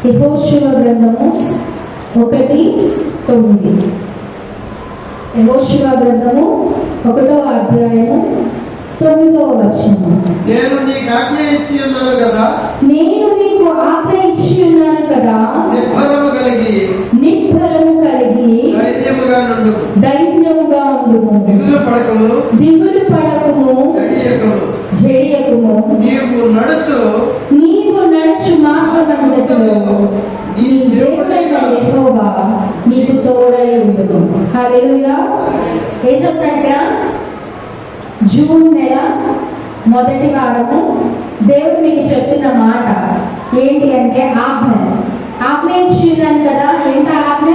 యెహోషువ గ్రంథము 1:9. యెహోషువ గ్రంథము 1వ అధ్యాయము 9వ వచనము. నేను నీకు ఆజ్ఞ ఇచ్చి ఉన్నాను కదా, నిబ్బరము కలిగి ధైర్యముగా ఉండుము. దిగులు పడకుము, జడియకుము. నీవు నడుచు మార్గమంతటిలో నీ దేవుడైన యెహోవా నీకు తోడై ఉండును. హల్లెలూయా. ఏం చెప్తాంటే జూన్ నెల మొదటి వారము దేవుడు మీకు చెప్తున్న మాట ఏంటి అంటే ఆజ్ఞ ఇచ్చినాను కదా. ఏంటి ఆజ్ఞ?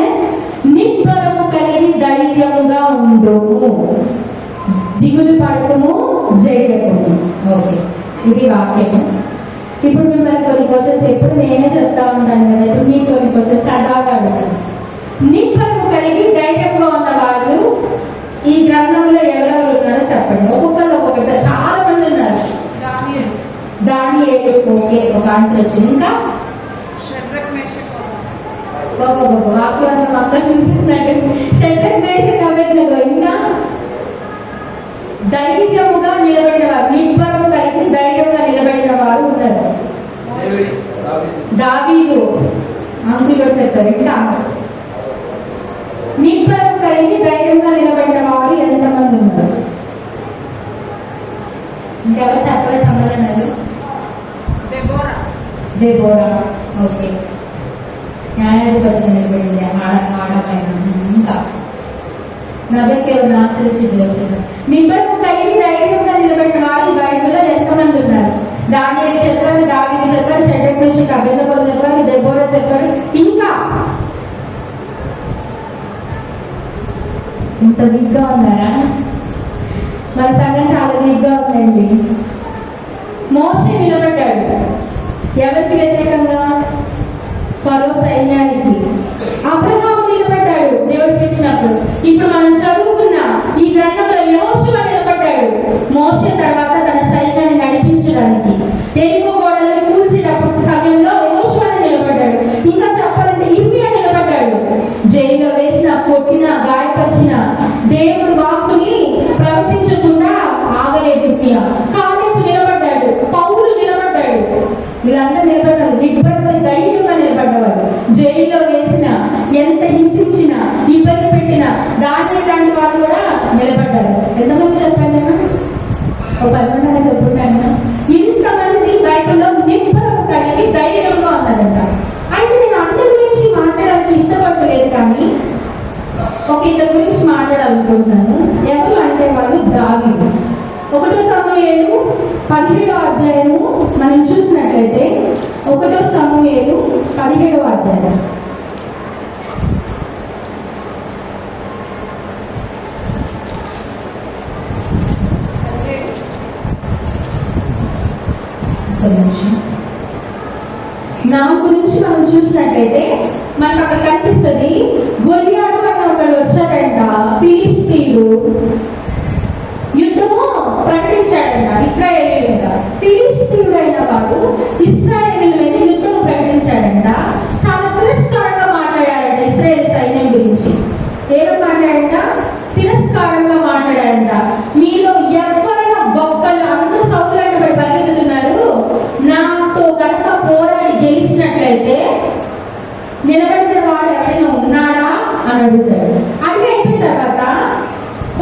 నిబ్బరము కలిగి ధైర్యముగా ఉండుము, దిగులు పడకము, జయకము. ఓకే, ఇది వాక్యము. ఇప్పుడు మిమ్మల్ని కొన్ని క్వశ్చన్స్ ఎప్పుడు నేనే చెప్తా ఉంటాను కదా, ఇప్పుడు మీకు కొన్ని క్వశ్చన్స్ సరదాగా అడుగుతాను. నిబ్బరము కలిగి ధైర్యంగా ఉన్న వాళ్ళు ఈ గ్రంథంలో ఎవరెవరు ఉన్నారో చెప్పండి. ఒక్కొక్కరు ఒక్కొక్కరు, చాలా మంది ఉన్నారు. దానియేలు, ఓకే, ఒక ఆన్సర్ వచ్చింది. ఇంకా వాక్యం అక్కడ చూసేసినట్టు షడ్రక్, మేషక్, అబేద్నెగో. ఇంకా ధైర్యముగా నిలబడిన వారు, నిబ్బరము కలిగి ధైర్యంగా నిలబడిన వారు ఉన్నారు. దావీదు అంకులు చెప్పారు. ఇంకా నిబ్బరం కలిగి ధైర్యంగా నిలబడిన వారు ఎంతమంది ఉన్నారు? ఇంకెవరు చెప్పలే సమాధానాలు? దెబోరా, ఓకే, న్యాయాధిపతిగా నిలబడింది ఆడపైన. ఇంకా నబేకి ఎవరు ఆశ్రయించి నిబ్బరము కలిగి ధైర్యంగా నిలబడిన వారు ఈ బైబిల్లో ఎంతమంది ఉన్నారు? దానియేలు చెప్పారు, దావీదు చెప్పారు, షడ్రక్, మేషక్, అబేద్నెగో చెప్పారు, దెబోరా చెప్పారు. ఇంకా ఇంత వీక్గా ఉన్నారా? మన సంఘం చాలా వీక్గా ఉందండి. మోషే నిలబడ్డాడు. ఎవరికి వ్యతిరేకంగా? ఫరో సైన్యానికి. అబ్రహాము నిలబడ్డాడు దేవుడికి ఇచ్చినప్పుడు. ఇప్పుడు మనం చదువుకున్న ఈ గ్రంథంలో యెహోషువ నిలబడ్డాడు మోషే తర్వాత తన సైన్యాన్ని నడిపించడానికి. ఎరికో గోడలను కూల్చేటప్పుడు సమయంలో యెహోషువ నిలబడ్డాడు. ఇంకా చెప్పాలంటే ఇర్మియా నిలబడ్డాడు. జైల్లో వేసిన, కొట్టిన, గాయపరిచిన, దేవుడు వాక్కుని ప్రవచించకుండా ఆగలేదు ఇర్మియా. కాలేబు నిలబడ్డాడు, పౌలు నిలబడ్డాడు. వీళ్ళందరూ నిలబడ్డారు, నిబ్బరంగా ధైర్యంగా నిలబడ్డవారు. జైల్లో వేసిన, ఎంత హింసించిన, ఇబ్బంది పెట్టిన దానియేలు లాంటి వాళ్ళు కూడా నిలబడ్డారు. ఎంతమంది చెప్పండి అన్న? ఒక 10 మంది చెప్పుకుంటాను. ఇంతమంది బైబిల్లో నిబ్బరం కలిగి ధైర్యంగా ఉన్నారంట. అయితే నేను అందరి గురించి మాట్లాడడానికి ఇష్టపడలేదు, కానీ ఒక ఇద్దరు గురించి మాట్లాడాలనుకుంటున్నాను. ఎవరు అంటే వాళ్ళు దావీదు. 1 సమూయేలు 17వ అధ్యాయము మనం చూసినట్లయితే 1 సమూయేలు 17వ అధ్యాయం. నా గురించి మనం చూసినట్లయితే మనకు అక్కడ కనిపిస్తుంది, గొల్యాదు అని ఒకడు వచ్చాడంట. ఫిలిష్తీయుడు యుద్ధము ప్రకటించాడంట ఇశ్రాయేలీయుల. ఫిలిష్తీయుడైన వాడు ఇశ్రాయేలీయుల మీద యుద్ధం ప్రకటించాడంట. చాలా తిరస్కారంగా మాట్లాడాడంట ఇశ్రాయేల్ సైన్యం గురించి. ఏమో మాట్లాడంట? తిరస్కారంగా మాట్లాడాడంట. మీలో ఎవరైనా గొప్పలు, అందరూ సౌకులంటే పడి పరిగెత్తుతున్నారు, నాతో కనుక పోరాడి గెలిచినట్లయితే నిలబడిన వాడు ఎవరైనా ఉన్నాడా అని అడుగుతాడు. అడిగి అయిపోయిన తర్వాత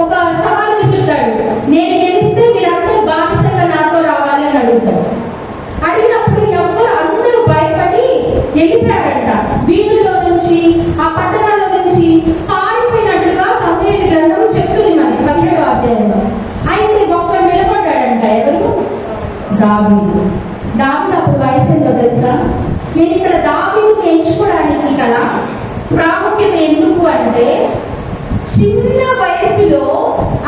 ఒక సవాల్ విసురుతాడు. నేను గెలిస్తే మీరందరూ బానిసంగా నాతో రావాలి అని అడుగుతాడు. అడిగినప్పుడు అందరూ భయపడి వెళ్ళిపోయారంట. వీధుల్లో నుంచి, ఆ పట్టణాల్లో నుంచి పారిపోయినట్లుగా సమూయేలు గ్రంథం చెప్తుంది మనకి 17వ అధ్యాయంలో. అయితే ఒక్కడు నిలబడ్డాడంట. ఎవరు? దావీదు. దావీదు అప్పుడు వయసు ఎంతో తెలుసా? నేను ఇక్కడ దావీదుని ఎంచుకోవడానికి గల ప్రాముఖ్యత ఎందుకు అంటే, చిన్న వయసులో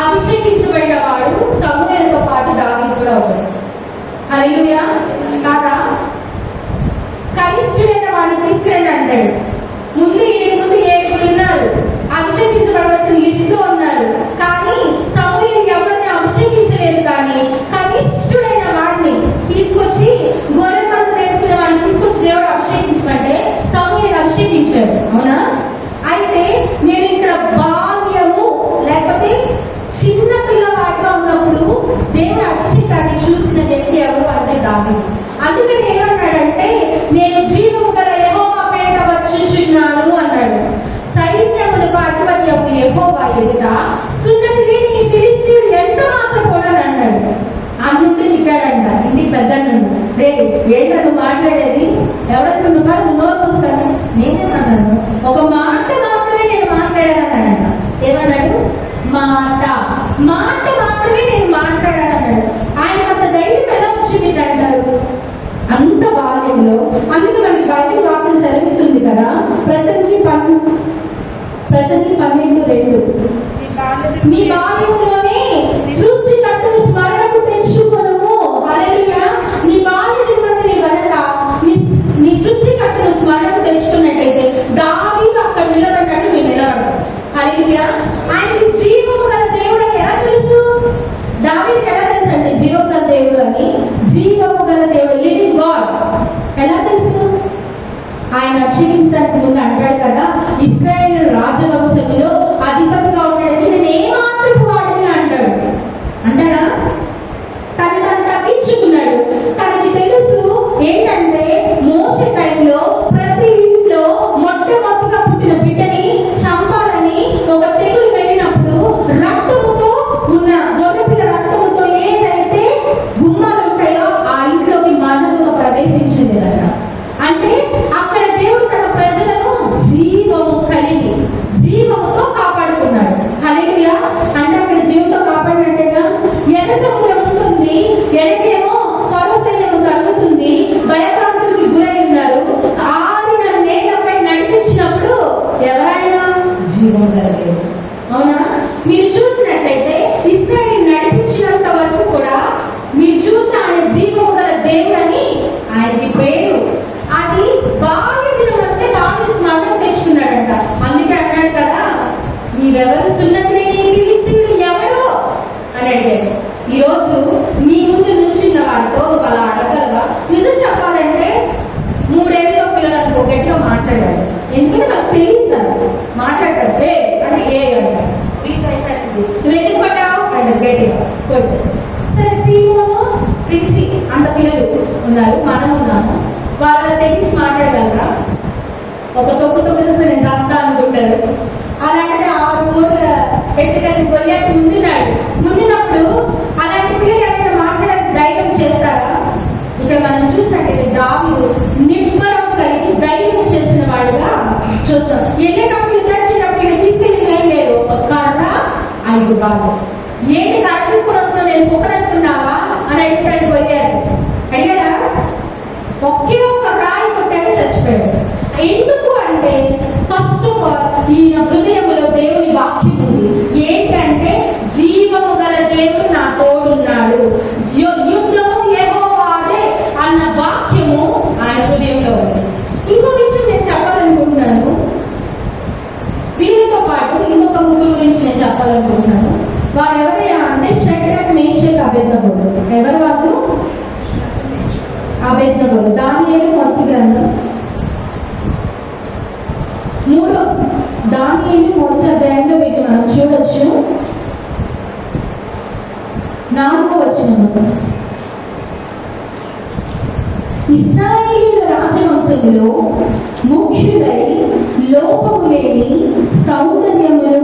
అభిషేకించబడిన వాడు సమూయేలుతో పాటు దావీదు కూడా ఉన్నాడు. హల్లెలూయా. కాదా? కనిష్ఠుడైన వాడిని తీసుకురండి అంటాడు. ముందు 7 ఉన్నారు, అభిషేకించబడవలసిన లిస్టులో ఉన్నారు. కానీ సమూయేలు ఎవరిని అభిషేకించలేదు. కానీ కనిష్ఠుడైన వాడిని తీసుకొచ్చి, గొర్రె మంద పెట్టుకునే వాడిని తీసుకొచ్చి దేవుడు అభిషేకించమంటే దావీదు. అందుకని ఏమన్నాడంటే, నేను జీవము గల యెహోవా పేరిట వచ్చుచున్నాను అన్నాడు. సైన్యములకు అధిపత్యము యెహోవా ఎదుట సున్నతి లేని ఈ ఫిలిష్తీయుడు ఎంత మాత్రం కూడా అన్నాడు. అన్నుండి తిట్టాడంట ఇంటికి పెద్దన్నుండు. రే ఏంటో నువ్వు మాట్లాడేది, ఎవరికి నువ్వు కాదు నోరు వస్తాను. నేనేమన్నాను, ఒక మాట మాత్రమే నేను మాట్లాడానన్నాడంట. ఏమన్నాడు? మాట మాత్రమే నేను మాట్లాడానన్నాడు. ఆయనకు అంత ధైర్యం ఎలా వచ్చింది అంటారు? అంత బాల్యంలో. అందుకే మనకి బైబిల్ వాక్యం సెలవిస్తుంది కదా, ప్రసంగి 12:2, మీ బాల్యంలోనే సృష్టికర్తను స్మరణకు తెచ్చుకొనుము. హల్లెలూయా. నీ బాల్యంలో నీ గనక నీ సృష్టికర్తను స్మరణకు తెచ్చుకున్నట్టయితే దావీదు అక్కడ నిలబడ్డాడు, మీరు నిలబడ్డాడు. హల్లెలూయా. ఆయనకి జీవము గల దేవుడు అని ఎలా తెలుసు? దావీదుకి ఎలా తెలుసు అండి జీవము గల దేవుడు అని? జీవము గల దేవుడు, లివింగ్ గాడ్ ఎలా తెలుసు? ఆయన అభిషేకించడానికి ముందు అంటాడు కదా, ఇశ్రాయేలు రాజవంశంలో అధిపతిగా ఉండడానికి నేను ఏమాత్రపు వాడిని అంటాడు. అంటారా? తను తగ్గించుకున్నాడు. తనకి తెలుసు ఏంటంటే, మోసే టైంలో ప్రతి ఇంట్లో మొట్టమొదటిగా పుట్టిన బిడ్డని చంపాలని ఒక తెగులు వెళ్ళినప్పుడు రక్తముతో ఉన్న గొర్రెపిల్ల రక్తముతో ఏదైతే గుమ్మాలు ఉంటాయో ఆ ఇంట్లోకి మరణంతో ప్రవేశించింది కదా. అంటే అక్కడ దేవుడు తన ప్రజలను జీవము కలిగి జీవముతో కాపాడుకున్నాడు. హల్లెలూయా. అంటే అక్కడ జీవంతో కాపాడినట్టుగా ఎర్ర సముద్రం ఉంటుంది, ఎనకేమో ఫరో సైన్యము తగ్గుతుంది, భయభ్రాంతులకు గురై ఉన్నారు. ఆరిన నేలపై నడిపించినప్పుడు ఎవరైనా జీవం కలిగేది. అవునా? మీరు చూసినట్లయితే ఇశ్రాయేలు నడిపించినంత వరకు కూడా మీరు చూస్తే ఆయన జీవము గల దేవుడని ఆయనకి పేరు. అది బాల్యదినమంతే దావీదు స్మరణకు తెచ్చుకున్నాడంట. అందుకే అన్నాడు కదా, నీవెవరు సున్నతి లేని ఫిలిష్తీయుడు ఎవరు అని అడిగాడు. ఈరోజు మీ ముందు నుంచిన వారితో నువ్వు అలా అడగలవా? నిజం చెప్పాలంటే 3 ఏళ్ళలో పిల్లలకు గట్టిగా మాట్లాడాలి. ఎందుకంటే నాకు తెలియదు కదా, మాట్లాడతారు ఏ అంటే ఏ అంటారు, వీక్ అయితే నువ్వు ఎందుకు పడ్డావు అంటారు గట్టిగా కొట్టు. సరే, సీమోను ప్రిన్సి అంత పిల్లలు ఉన్నారు, మనం ఉన్నాము, వాళ్ళ తెగించి మాట్లాడగలరా? ఒక తొక్కు నేను చేస్తా అనుకుంటారు. అలాంటిది 6 మూరల ఎత్తుకెళ్ళి గొల్లియాకు ముందున్నప్పుడు అలాంటి పిల్లలు ఎవరైనా మాట్లాడడానికి ధైర్యం చేస్తారా? ఇక్కడ మనం చూసినట్టయితే దావీదు నిబ్బరం కలిగి ధైర్యం చేసిన వాడుగా చూస్తాం. వెళ్ళేటప్పుడు యుద్ధానికి తీసుకెళ్ళి ఏం లేదు, ఒక కర్ర 5 బాగా. ఏంటి కర్ర తీసుకొని వస్తున్నావు, నేను కుక్కననుకున్నావా అని అడిగితే పోయారు. అడిగారా? ఒకే ఒక రాయి కొట్టాడు, చచ్చిపోయాడు. ఎందుకు అంటే ఫస్ట్ ఆఫ్ ఆల్ ఈయన హృదయంలో దేవుని వాక్యం ఉంది. ఏంటంటే జీవము గల దేవుడు నా తోడున్నాడు, యుద్ధము యెహోవాదే అన్న వాక్యము ఆయన హృదయంలో ఉంది. ఇంకో విషయం నేను చెప్పాలనుకుంటున్నాను, వీరితో పాటు ఇంకొక 3 గురించి నేను చెప్పాలనుకుంటున్నాను. వారు ఎవరైనా అంటే షడ్రక్, మేషక్, అబేద్నెగో. ఎవరు వాళ్ళు? అబేద్నెగో. దానియేలు మొదటి గ్రంథం 3 దానియేలు మొదటి అధ్యాయంలో వీటిని మనం చూడొచ్చు. 4వ వచనం, ఇశ్రాయేలు రాజవంశంలో ముఖ్యులై లోపము లేని సౌందర్యములు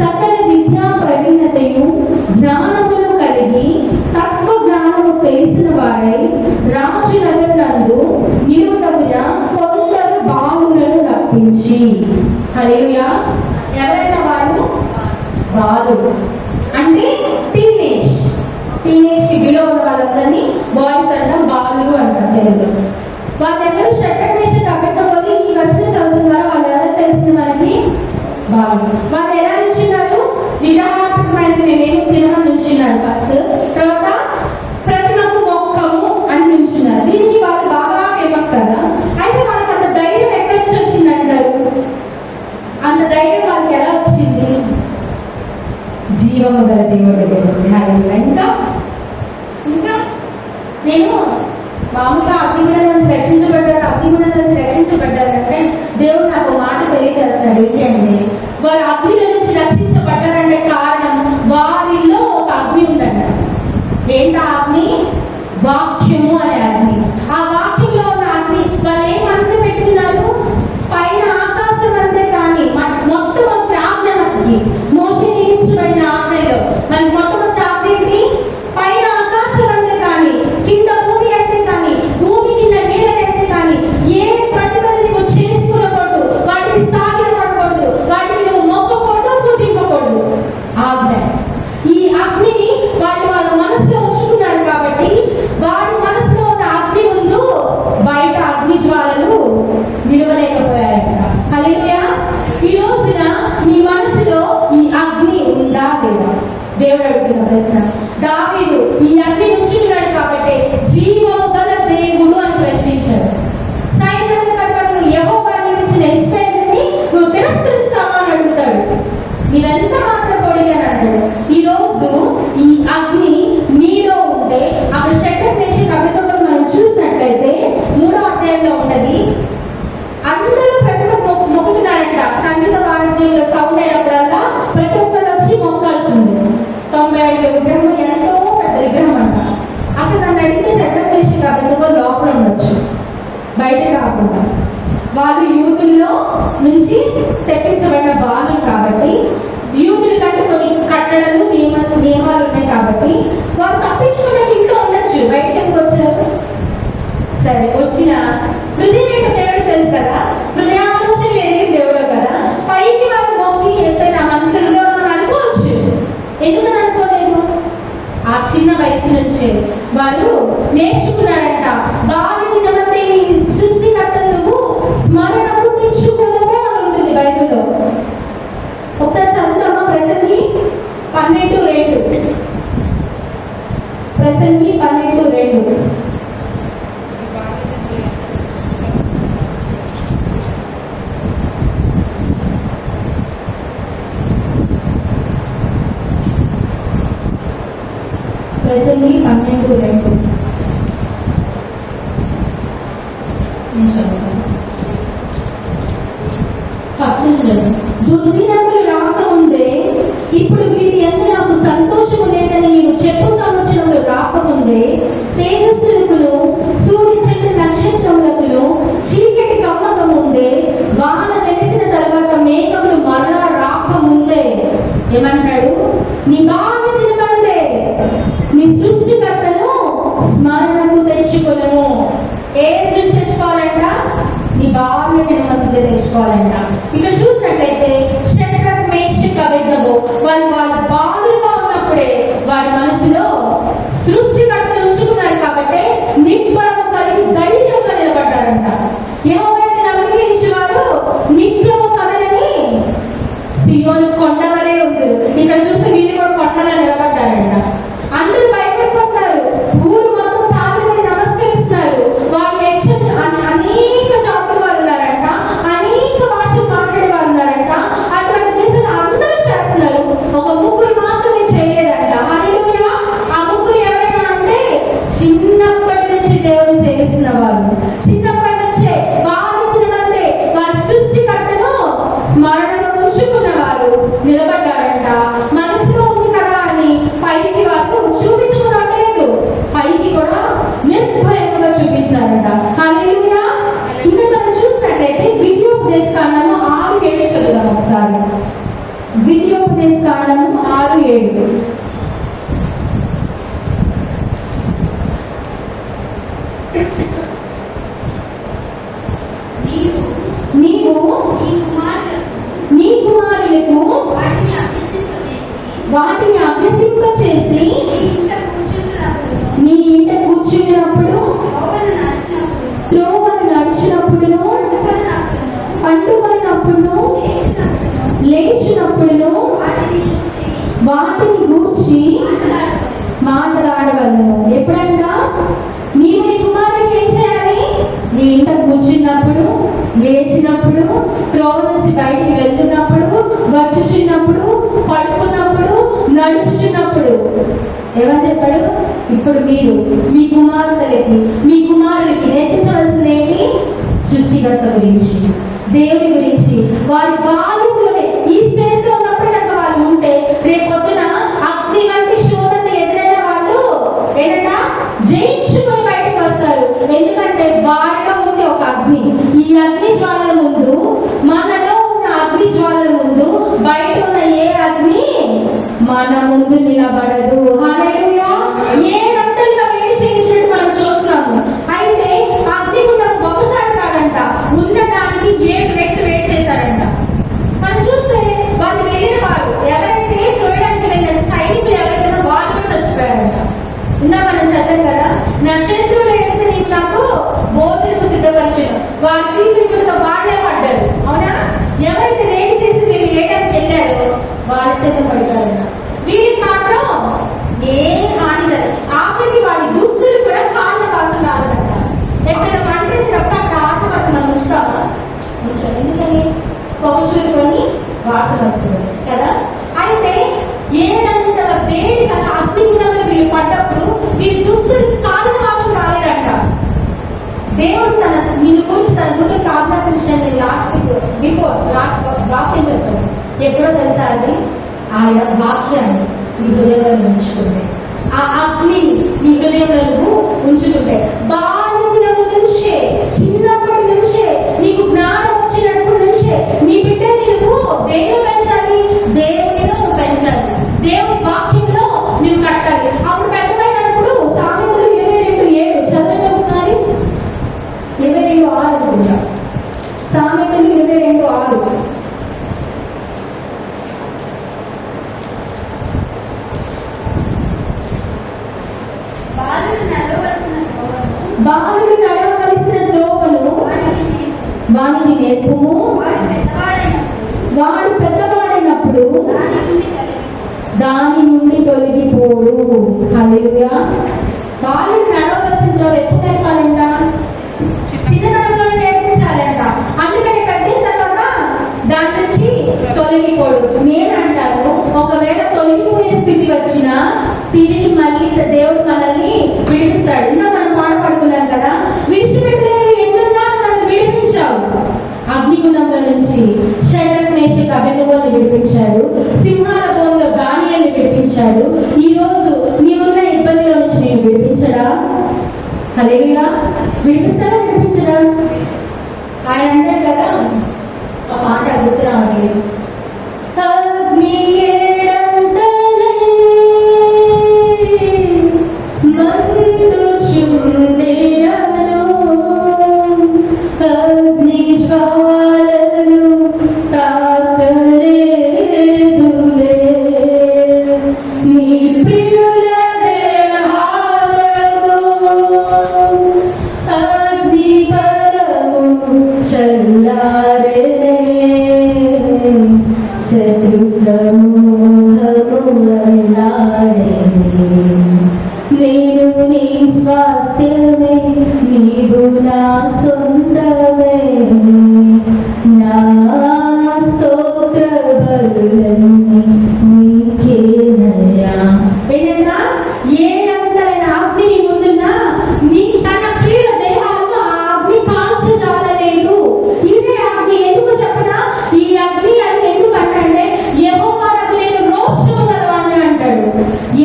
సకల విద్యా ప్రవీణతయు జ్ఞానములు కలిగి తత్వ జ్ఞానము తెలిసిన వారై రాజు నగరునందు నిలువదగిన కొందరు బాలులను రప్పించి. హల్లెలూయా. ఎవరైనా వాళ్ళు బాలుడు అంటే టీనేజ్ కి బిలో ఉన్న వాళ్ళందరినీ బాయ్స్ అంటాం, బాలులు అంటాం తెలుగులో. వాళ్ళెవరు? షడ్రక్, మేషక్, అబేద్నెగో. ఈ వర్షం చదువుతున్నారో వాళ్ళు ఎవరో తెలిసింది మనకి, బాలుడు. వాళ్ళు ఎలా నుంచున్నారు? విగ్రహాత్మకమైనది మేమేమి తినమని నుంచున్నారు ఫస్ట్, తర్వాత ప్రతిమకు మొక్కము అని నుంచున్నారు. దీనికి వాళ్ళు బాగా ఫేమస్ కదా. అయితే వాళ్ళకి అంత ధైర్యం ఎక్కడి నుంచి వచ్చిందంటారు? అంత ధైర్యం వాళ్ళకి ఎలా వచ్చింది? జీవము గల దేవుడి దగ్గర వచ్చి. ఇంకా ఇంకా నేను మామూలుగా అగ్నిగుణం నుంచి రక్షించబడ్డారంటే దేవుడు నాకు మాట తెలియజేస్తున్నాడు. ఏంటి అంటే వారు అగ్ని నుంచి రక్షించబడ్డారంటే కారణం వారిలో ఒక అగ్ని ఉందంట. ఏంటి ఆ అగ్ని? వాక్యము అనే అగ్ని. బయటకు రాకుండా. వాళ్ళు యూదుల్లో నుంచి తెప్పించబడిన బాలులు కాబట్టి, యూదులు కంటే కొన్ని కట్టడలు నియమాలు ఉన్నాయి కాబట్టి వాళ్ళు తప్పించుకునే ఇంట్లో ఉండొచ్చు. బయటకు ఎందుకు వచ్చారు? సరే, వచ్చిన హృదయం దేవుడు తెలుసు కదా, హృదయాలోచన ఎదిగిన దేవుడు కదా, పైకి వారు మొక్కి చేస్తే నా మనసులో అనుకోవచ్చు. ఎందుకని అనుకోలేదు? ఆ చిన్న వయసు నుంచే వారు నేర్చుకున్నారంట. బాల్య దినమందే సృష్టికర్తను నువ్వు స్మరణకు తెచ్చుకోవడమే అని ఉంటుంది బైబిల్లో. ఒకసారి చదువుతామా? ప్రసంగి 12:2. ప్రసంగి 12:2. ప్రసంగి 12:2. దుర్దినములు రాకముందే ఇప్పుడు వీటి యందు నాకు సంతోషము లేదని నీవు చెప్పు సంవత్సరములు రాకముందే తేజస్సులకును సూర్యచంద్ర నక్షత్రములకును చీకటి కమ్మకముందే వాన వెలిసిన తర్వాత మేఘములు మరలా రాకముందే ఏమంటాడు? నీ బాల్య దినమందే నీ సృష్టికర్తను స్మరణకు తెచ్చుకొనుము. ఏ సృష్టి తెచ్చుకోవాలంట? నీ బాల్య దినమందే తెచ్చుకోవాలంట. ఇక్కడ చూసినట్లయితే షడ్రక్, మేషక్, అబేద్నెగో వాళ్ళ బాలుగా ఉన్నప్పుడే వారి మనసులో సృష్టికర్తను ఉంచుకున్నారు కాబట్టి నిబ్బరము కలిగి ధైర్యంగా నిలబడ్డారంట. యెహోవాను నమ్మించి వారు నిత్యము కదలని సియోను కొండ వలె ఉంటారు. ఇక్కడ చూస్తే వీళ్ళు కూడా కొండలా నిలబడ్డారంట. అందరూ భయపడిపోతారు. ఊరు మొత్తం సాగిపడి నమస్కరిస్తారు. వాళ్ళు అనేక జాతుల వారు ఉన్నారంట, అనేక భాషలు మాట్లాడే వారు ఉన్నారంట. అటువంటి దేశంలో అందరూ చేస్తున్నారు. ఒక ముగ్గురు మాత్రమే చేయలేదంట. హల్లెలూయా! ఆ ముగ్గురు ఎవరైనా అంటే చిన్నప్పటి నుంచి దేవుని సేవిస్తున్న వాళ్ళు, చిన్నప్పటి నుంచే బాధితులంటే వారి సృష్టికర్తను స్మరణలో ఉంచుకున్న వారు నిలబడ్డారంట. మనసులో ఉంది కదా అని పైకి వారు చూపించుకోవట్లేదు, పైకి కూడా నిర్భయంగా చూపించారంట. హల్లెలూయా! ఇంకా మనం చూసినట్లయితే ద్వితీయోపదేశ కాండము 6:7 చదువుదాం ఒకసారి. ద్వితీయోపదేశ కాండము 6:7. నీవు నీ కుమారులకు వాటిని అభ్యసింపచేసి నీ ఇంట కూర్చున్నప్పుడు, త్రోవను నడిచినప్పుడును, పండుకొనినప్పుడును, లేచినప్పుడును వాటిని గూర్చి మాట్లాడగలను. ఎప్పుడంటా? నీవు నీ కుమారుడికి ఏం చేయాలి? నీ ఇంట కూర్చున్నప్పుడు, లేచినప్పుడు, త్రోవ నుంచి బయటికి వెళ్తున్నప్పుడు, వచ్చుచున్నప్పుడు, పడుకున్నప్పుడు, నడుచుచున్నప్పుడు. ఏమని చెప్పాడు? ఇప్పుడు మీరు మీ కుమారుడికి నేర్పించవలసింది ఏంటి? సృష్టికర్త గురించి, దేవుని గురించి. వారి బాల్యంలోనే ఈ స్టేజ్ లో ఉన్నప్పుడు కనుక వాళ్ళు ఉంటే రేపొద్దున అగ్ని వంటి శోధన ఎదురైన వాళ్ళు ఏంటంట? జయించుకొని బయటకు వస్తారు. ఎందుకంటే వారిలో ఉంది ఒక అగ్ని. ఈ అగ్ని జ్వాలల ముందు, మనలో ఉన్న అగ్ని జ్వాలల ముందు బయట ఉన్న ఏ అగ్ని మన ముందు నిలబడదు. హల్లెలూయా! ఏడంతలుగా వేడి చేసినట్టు మనం చూస్తున్నాము. అయితే అగ్నిగుండం ఒకసారి కాదంట, ఉండడానికి 7 రెట్లు వేడి చేశారంట. మనం చూస్తే వాళ్ళు వెళ్ళిన వారు ఎవరైతే తోయడానికి వెళ్ళిన సైనికులు ఎవరైతే వాళ్ళు కూడా చచ్చిపోయారంట. ఇందా మనం చదివాం కదా, నా శత్రువులు ఏదైతే నీవు నాకు భోజనం సిద్ధపరిచాను వారు తీసుకుంటూ వాళ్ళే పడ్డారు. అవునా? ఎవరైతే వేడి చేసి వీళ్ళు వేయడానికి వెళ్ళారో వాళ్ళు సిద్ధపడతారంట. వీరికి మాత్రం ఏ హాని జరగదు. ఆఖరికి వారి దుస్తులు కూడా కాళ్ళ వాసన రాలేదంట. ఎప్పుడైనా పంటేసినప్పుడు అక్కడ ఆట పట్టు ఉంచుతామా? ఉంచాలి. ఎందుకని? పౌచుకొని వాసన వస్తుంది కదా. అయితే ఏడంతల వేడి కదా అగ్నిగుణంలో వీళ్ళు పడ్డప్పుడు వీరి దుస్తులకి కాళ్ళ వాసన రాలేదంట. దేవుడు నిన్ను గురించి తన దూతకి ఆజ్ఞాపించిన లాస్ట్ వాక్యం చెప్పాడు. ఎప్పుడో తెలుసా? అది ఆయన వాక్యాన్ని నీ హృదయంలో ఉంచుకుంటే, ఆ అగ్ని నీ హృదయంలో ఉంచుకుంటే, బాల్య దినము నుంచే చిన్నప్పటి జ్ఞానం వచ్చినప్పటి నుంచే నీ బిడ్డని నువ్వు దేని పెంచాలి? దేవునిలో నువ్వు పెంచాలి, దేవుని వాక్యంలో నువ్వు కట్టాలి. అప్పుడు పెద్దమైనప్పుడు సామెతలు 22:7 చదవండి ఒకసారి. 22:6 అనుకుంటా. సామెతలు 22:6. బాలుడు నడవవలసిన త్రోవను వానికి నేర్పుము, వాడు పెద్దవాడైనప్పుడు దాని నుండి తొలగిపోడు. హల్లెలూయా. బాలుడు నడవవలసిన త్రోవ ఎప్పుడు నేర్పాలంట? చిన్నతనంలో నేర్పించాలంట. అందుకని పెద్ద తర్వాత దాని నుంచి తొలగిపోడు. నేను అంటాను, ఒకవేళ తొలగిపోయే స్థితి వచ్చినా తిరిగి మళ్ళీ దేవుడు మనల్ని విడిపిస్తాడు. ఇంకా మనం పాడపడుకున్నాం కదా, విడిచిపెట్టలేదు ఎన్నున్నా నన్ను విడిపించావు. అగ్నిగుణంలో నుంచి షడ్రక్ మేషక్ అబేద్నెగోని విడిపించాడు, సింహాల బోనులో దానియేలుని విడిపించాడు. ఈ రోజు నీవున్న ఇబ్బందిలో నుంచి నేను విడిపించడా? హల్లెలూయా. విడిపిస్తాడా? విడిపించడా? ఆయన అంటాడు కదా, ఆ మాట గుర్తు రావట్లేదు. నేను నీ స్వాస్థ్యమే, నీవు నా సొంతమే, నా స్తోత్ర బలులన్నీ నీకేనయ్యా. ఏంటంటే ఏనంతైన అగ్ని నీ ముందున్నా నీ తన ప్రియుల దేహాలను ఆ అగ్ని కాల్చజాలలేదు. ఇదే అగ్ని ఎందుకు చెప్పనా? ఈ అగ్ని అని ఎందుకు అంటే యెహోవాకు నేను రోషము గలవాణ్ణి అంటాడు.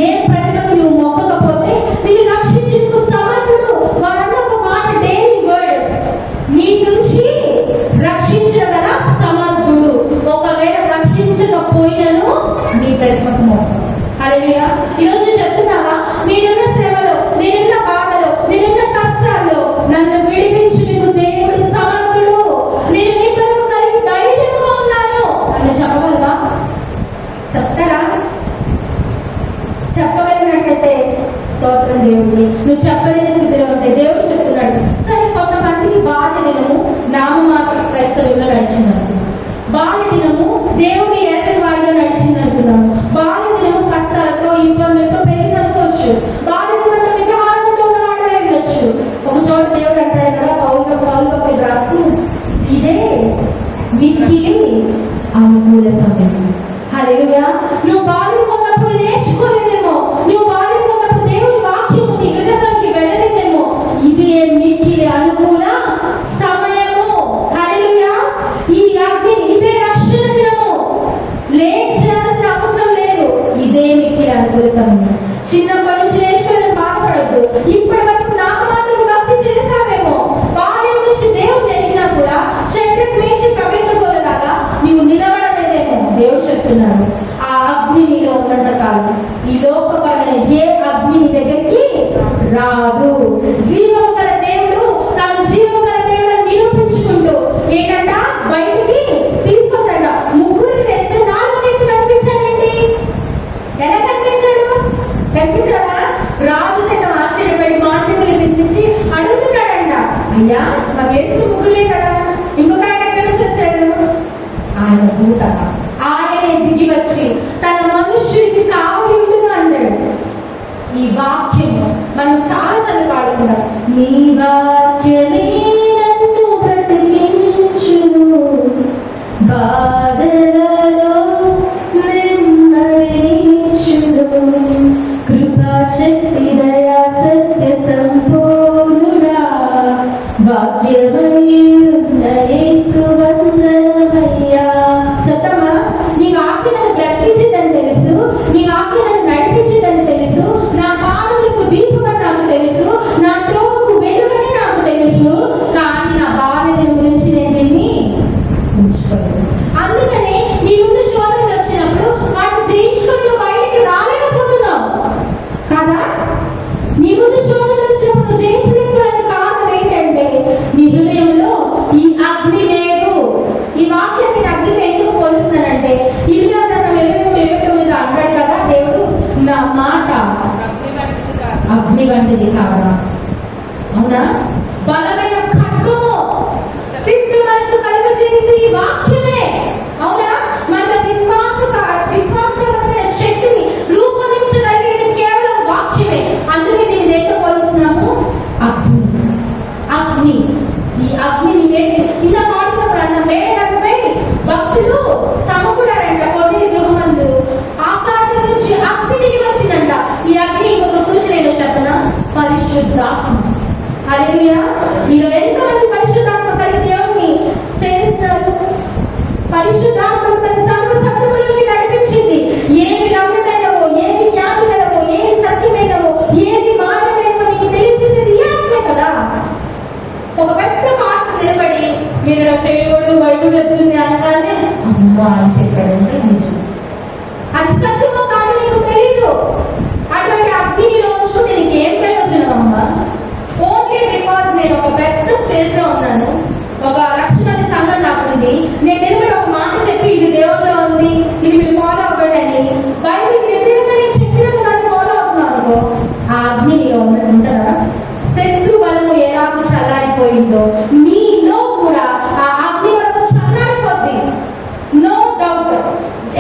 ఏ ప్రతిభకు నువ్వు మొక్కకపోతే నిన్ను రక్షించేందుకు సమర్థుడు. వాడన్న ఒక మాట, డేరింగ్ వర్డ్, నీ నుంచి రక్షించగల సమర్థుడు. ఒకవేళ రక్షించకపోయినను నీ ప్రతిభకు మొక్క. హల్లెలూయా. ఈరోజు చెప్తున్నావా, నేనున్న శ్రమలో, నేనున్న బాధలో, నేనున్న కష్టాల్లో నన్ను విడిపించుటకు దేవుడు సమర్థుడు. నేను నీ కొరకు కలిగి ధైర్యంగా ఉన్నాను అని చెప్పగలవా? చెప్తారా? చెప్పగలిగినట్లయితే స్తోత్రం దేవుడికి. నువ్వు చెప్పలేని స్థితిలో ఉంటే దేవుడు చెప్తున్నాడు. సరే, కొంతమందికి బాల్య దినము నామమాత్ర క్రైస్తవుల్లో నడిచిందనుకున్నాం. బాల్య దినము దేవుని ఎరగని వారిగా నడిచిందనుకున్నాం. బాల్య దినము కష్టాలతో ఇబ్బందులతో పెరిగిననుకోవచ్చు. బాల్య దినంతో విగ్రహాలతో ఉన్న వాడే ఉండొచ్చు. ఒక చోట దేవుడు అంటాడు కదా, పౌలు భక్తులు రాస్తూ, ఇదే మిక్కిలి అనుకూల సమయం. హల్లెలూయా. నువ్వు బాల్యం ఉన్నప్పుడు నేర్చుకోలేదేమో, నువ్వు బాల్యం ఉన్నప్పుడు దేవుని వాక్యము నీ హృదయంలోకి వెళ్ళలేదేమో. ఇదే మిక్కిలి అనుకూల సమయము. హల్లెలూయా. ఈ అగ్ని, ఇదే రక్షణ దినము. లేట్ చేయాల్సిన అవసరం లేదు. ఇదే మిక్కిలి అనుకూల సమయం. చిన్నప్పటి నుంచి నేర్చుకోలేదని బాధపడద్దు. ఇప్పటి వరకు నాకు మాత్రం భక్తి చేశావేమో, బాల్యం నుంచి దేవుడు ఎరిగినా కూడా షడ్రక్ మేషక్ అబేద్నెగోలాగా నీవు నిలబడలేదేమో. దేవుడు చెప్తున్నాడు, ఆ అగ్ని నీలో ఉన్నంత కాలం ఈ లోకపరమైన ఏ అగ్ని నీ దగ్గరికి రాదు. జీవము గల దేవుడు తాను జీవము గల దేవుడు నిరూపించుకుంటూ ఏంటంట బయటికి తీసుకొస్తాడ. ముగ్గురిని వేస్తే 4 వ్యక్తులు కనిపించాడండి. ఎలా కనిపించాడు? కనిపించాడా? రాజు సైతం ఆశ్చర్యపడి మాంత్రికులు పిలిపించి అడుగుతున్నాడంట, అయ్యా మా వేసుకుని ముగ్గురే కదా, ఇంకొక ఆయన ఎక్కడి నుంచి వచ్చాడు? ఆయన భూత, ఆయనే దిగి వచ్చి తన మనుష్యుడికి కావలి ఉండును అన్నాడు. ఈ వాక్యము మనం చాలాసార్లు పాడుకున్నాం. నీ వాక్యమే నన్ను బ్రతికించును, బాధలలో నెమ్మదినిచ్చును, కృపాశక్తి దయా సత్య సంపూర్ణుడా, వాక్యమయ్యున్న యేసు వందనమయ్యా. చెప్తామా? నీ వాక్యం నన్ను బ్రతికించిందని తెలుసు, నీ వాక్యం నన్ను నడిపించిందని తెలుసు, నా పాదములకు దీపమని నాకు తెలుసు, నా త్రోవకు వెలుగని నాకు తెలుసు. బలమైనది కాదా? అవునా? బలమైన ఖడ్గము, సిద్ధ మనసు కలుగజేసింది ఈ వాక్యమే. అవునా? మన విశ్వాసమైన శక్తిని రూపొందించగలిగేది కేవలం వాక్యమే. అందుకే దీన్ని దేంతో పోలుస్తున్నాము? అగ్ని. అగ్ని, ఈ అగ్నిని ఇలా పాడుతున్నప్పుడు అన్న మేడపై భక్తులు సమకూడారంట. కొన్ని గృహమందు ఆకాశం నుంచి అగ్ని దిగి వచ్చిందంట. ఈ అగ్ని ఇంకొక సూచన ఏంటో చెప్పనా? పరిశుద్ధాత్మ. హల్లెలూయా. మీరు ఎంతమంది పరిశుద్ధాత్మ కలిగి దేవుని సేవిస్తారు? పరిశుద్ధాత్మ తన సర్వ సత్యములోకి నడిపించింది. ఏవి నమ్మకమైనవో, ఏవి జ్ఞానమైనవో, ఏవి సత్యమైనవో, ఏవి మార్గమైనవో మీకు తెలియచేసేది ఈ ఆత్మే కదా. ఒక పెద్ద పాస్టర్ నిలబడి మీరు ఇలా చేయకూడదు, బైబిల్ చెప్తుంది అనగానే అమ్మా అని చెప్పాడంటే నిజం. అది సత్యమో కాదో నీకు తెలియదు. అటువంటి అగ్నిలో ఉంచుకుంటే నీకు ఏం ప్రయోజనం అమ్మా? ఓన్లీ బికాస్ నేను ఒక పెద్ద స్టేజ్ లో ఉన్నాను, ఒక 1,00,000 మంది సంఘం నాకు ఉంది, నేను నిలబడి ఒక మాట చెప్పి ఇది దేవుల్లో ఉంది, ఇది మీరు ఫాలో అవ్వండి అని బైబిల్ వ్యతిరేకంగా నేను చెప్పినట్టు దాన్ని ఫాలో అవుతున్నాను అనుకో, ఆ అగ్నిలో ఉంటుందా? శత్రు బలము ఎలాగో చల్లారిపోయిందో నీలో కూడా ఆ అగ్ని బలము చల్లారిపోద్ది. No doubt.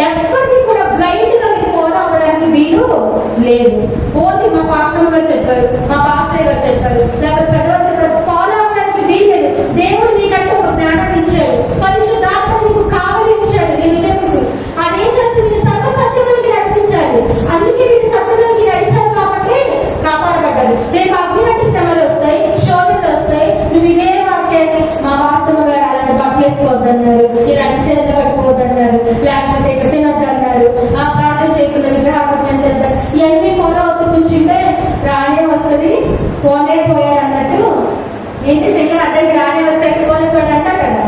ఎవరిని కూడా బ్లైండ్ గా మీరు ఫాలో అవ్వడానికి వీలు లేదు. ఓన్లీ మా పాస్టర్ గారు చెప్పారు, మా పాస్టర్ గారు చెప్పారు, లేకపోతే పెద్దవారు చెప్పారు, ఫాలో అవ్వడానికి వీలు లేదు. దేవుడు నీకంటే ఒక జ్ఞానాన్ని ఇచ్చాడు, పరిశుద్ధాత్మ నీకు కావలి ఇచ్చాడు. నేను అదేం చేస్తే మీరు సత్యంలోకి నడిపించాలి. అందుకే మీరు సత్యంలోకి నడిచారు కాబట్టి కాపాడబడ్డారు. రేపు అగ్నివంటి శ్రమలు వస్తాయి, శోధనలు వస్తాయి. నువ్వు ఇవే వాక్యాన్ని మా పాస్టర్ గారు అలాంటి బట్టలు వేసుకోవద్దన్నారు, ఇలాంటి చేతులు పట్టుకోవద్దన్నారు, లేకపోతే ఇక్కడ తినొద్దన్నారు, ఆ ప్రార్థన చేయకుండా విగ్రహార్థం చేద్దాం, ఇవన్నీ ఫాలో అవుతూ కూర్చుంటే రానే వస్తుంది, పోనే పోయాడు అన్నట్టు. ఏంటి సింగర్ అద్దరికి రానే వచ్చాక పోనే పోయాడు అంటారు కదా.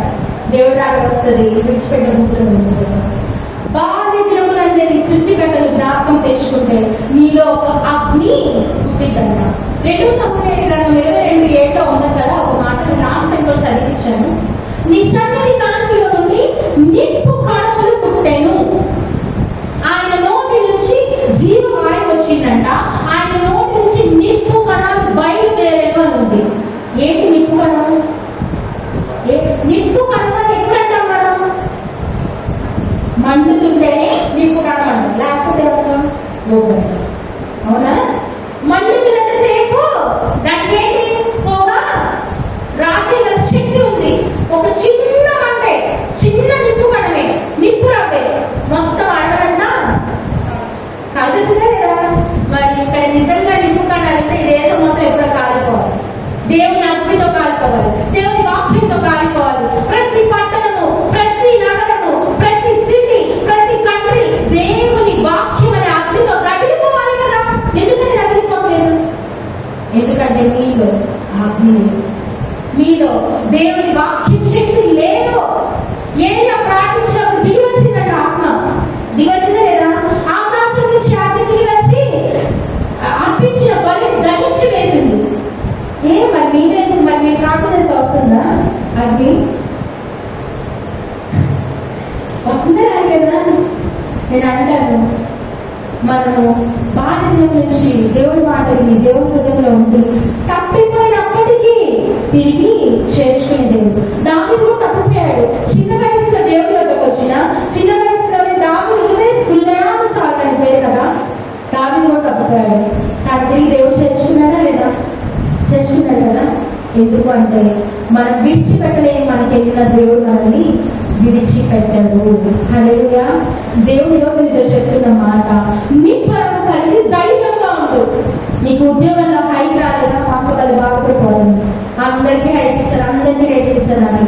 దేవుడు రాగా వస్తుంది, విడిచిపెట్టే ముట్లు. బాల్య దినములందరి సృష్టికర్తలు జ్ఞాపకం తెచ్చుకుంటే నీలో ఒక అగ్ని పుట్టిందంట. 2 సమూయేలు గ్రంథం 22:7 ఉన్నది కదా. ఒక మాటను లాస్ట్ టైంలో చదివించాను. నీ సన్నిధి కాంతిలో నుండి నిప్పు కణములు పుట్టెను. ఆయన నోటి నుంచి జీవవాయువు వచ్చిందంట. ఆయన నోటి నుంచి నిప్పు కణాలు బయలుదేరేను అని ఉంది. ఏంటి నిప్పు కణం? నిప్పు కణం అని ఎప్పుడంటాం మనం? మండుతుంటేనే నిప్పు కణం అంటాం, లేకపోతే ఏమంటాం? అవునా? మండుతున్నంతసేపు దానికి ఏంటి? పొగ రాసే శక్తి ఉంది. ఒక చిన్న మంటే, చిన్న నిప్పు కణమే, నిప్పు రవ్వే మొత్తం అడగలంతా కాల్చేసిందే కదా. మరి ఇక్కడ నిజంగా నిప్పు కణాలంటే ఈ దేశం మొత్తం ఎప్పుడో కాలిపోవాలి. దేవుని అగ్నితో కాలిపోవాలి, దేవుని వాక్యంతో కాలిపోవాలి. ప్రతి పట్టణము, ప్రతి నగరము, ప్రతి సిటీ, ప్రతి కంట్రీ దేవుని వాక్యం అనే అగ్నితో రగిలిపోవాలి కదా. ఎందుకని రగిలిపోలేదు? ఎందుకంటే మీలో అగ్ని లేదు, మీలో దేవుని వాక్య శక్తి లేదు. ఏరియా ప్రార్థించినప్పుడు దిగి వచ్చిందంటే ఆత్మ దిగి వచ్చిందా లేదా? ఆకాశం నుంచి అగ్ని దిగి వచ్చి అర్పించిన బలిని దహించి వేసింది. మరి మీరెందుకు? మరి మీరు ప్రార్థన చేస్తే వస్తుందా అగ్ని? వస్తుందా లేదా? నేను అంటాను, మనము బాల్యం నుంచి దేవుడి మాట విని దేవుడి హృదయంలో ఉండి తప్పిపోయినప్పటికీ తిరిగి చేర్చుకునే దేవుడు. దావీదు తప్పిపోయాడు. చిన్న వయసులో దేవుడి వద్దకు వచ్చిన చిన్న వయసులోనే దావీదు హృదయానుసారుడు అని పేరు కదా. దావీదు కూడా తప్పిపోయాడు, కానీ తిరిగి దేవుడు చేర్చుకున్నాడా లేదా? చేర్చుకున్నాడు కదా. ఎందుకు అంటే మనం విడిచిపెట్టలేని మనకి వెళ్ళిన దేవుడు మనల్ని విడిచిపెట్టాడు. హల్లెలూయా. దేవుడి రోజు నీతో చెప్తున్న మాట, నీ పరము కలిగి ధైర్యంగా ఉండు. నీకు ఉద్యోగంలో హైక్ రాలేదా? మాకు వాళ్ళు బాగుపడిపోవాలి, అందరికీ హైక్ ఇచ్చారు, అందరికీ రేట్ ఇచ్చారు అని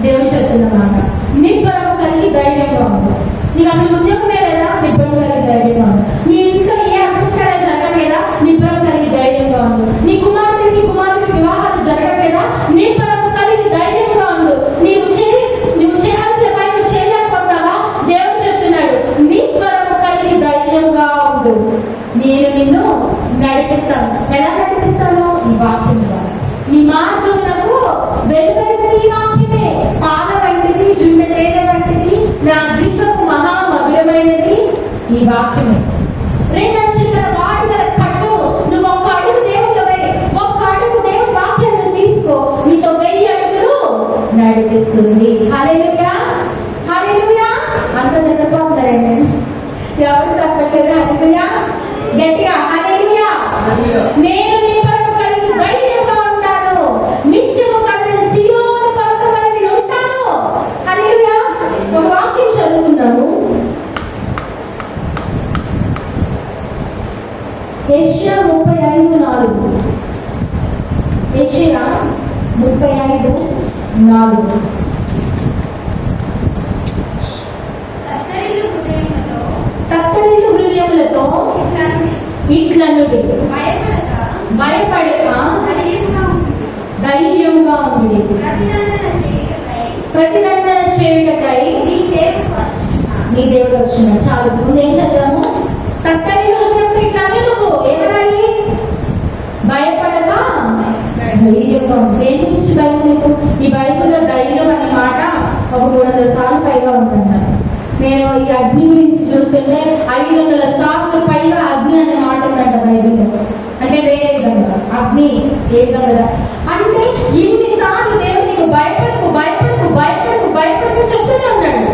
దేవుడు చెప్తున్న మాట, నీ పరము కలిగి ధైర్యంగా ఉండు. నీకు అసలు ఉద్యోగమే లేదా? నీ పరము కలిగి ధైర్యంగా ఉండు. నీ ఇంట్లో ఏ అభివృద్ధి జరగలేదా? నీ పరము కలిగి ధైర్యంగా ఉండు. నీ కుమారుడికి వివాహాలు జరగట్లేదా? నీ పరము కలిగి ధైర్యంగా ఉండు. నువ్వు చేయాల్సిన పని నువ్వు చేయలేకపోతావా? దేవుడు చెప్తున్నాడు, నీ పరము కలిగి ధైర్యంగా ఉండు, నేను నిన్ను నడిపిస్తాను. ఎలా నడిపిస్తాను? ఈ వాక్యం ద్వారా. నీ మార్గమునకు వెలుగైనది ఈ వాక్యమే. పాల వంటిది, జుండ తేనె వంటిది, నా జిహ్వకు మహా మధురమైనది ఈ వాక్యమే. 2 అక్షరాల వాటి గల ఖడ్గము. నువ్వు ఒక అడుగు దేవుని నేను నీ కొరకు కలిగి ధైర్యంగా ఉంటాను, నిత్యము కదలని సియోను పర్వతమై నేను ఉంటాను. హల్లెలూయా. ఒక వాక్యం చదువుకున్నాము. యెషయా 35:4. యెషయా 35:4. తత్తరిల్లు హృదయములతో ఇట్లనుడి, భయపడక ధైర్యంగా ఉండి, ప్రతిదండన చేయుటకై నీ దేవుడు వచ్చిన. చాలు. ముందు ఏం చదివాము? తత్తరిల్లు హృదయంతో ఇట్లను. నువ్వు ఎవరాలి? భయపడక ధైర్యంగా ఉంది. దేని గురించి భయం నీకు? ఈ బైబిల్లో ధైర్యం అనే మాట ఒక 300 సార్లు పైగా ఉందన్నారు. నేను ఈ అగ్ని గురించి చూస్తుంటే 500 సార్లు పైగా అగ్ని అనే మాట ఉందంట బైబిల్లో. అంటే వేరే విధంగా అగ్ని ఏ విధంగా అంటే ఇన్నిసార్లు దేవుడు నీకు భయపడకు భయపడకు భయపడకు భయపడకు చెప్తూనే ఉన్నాడు.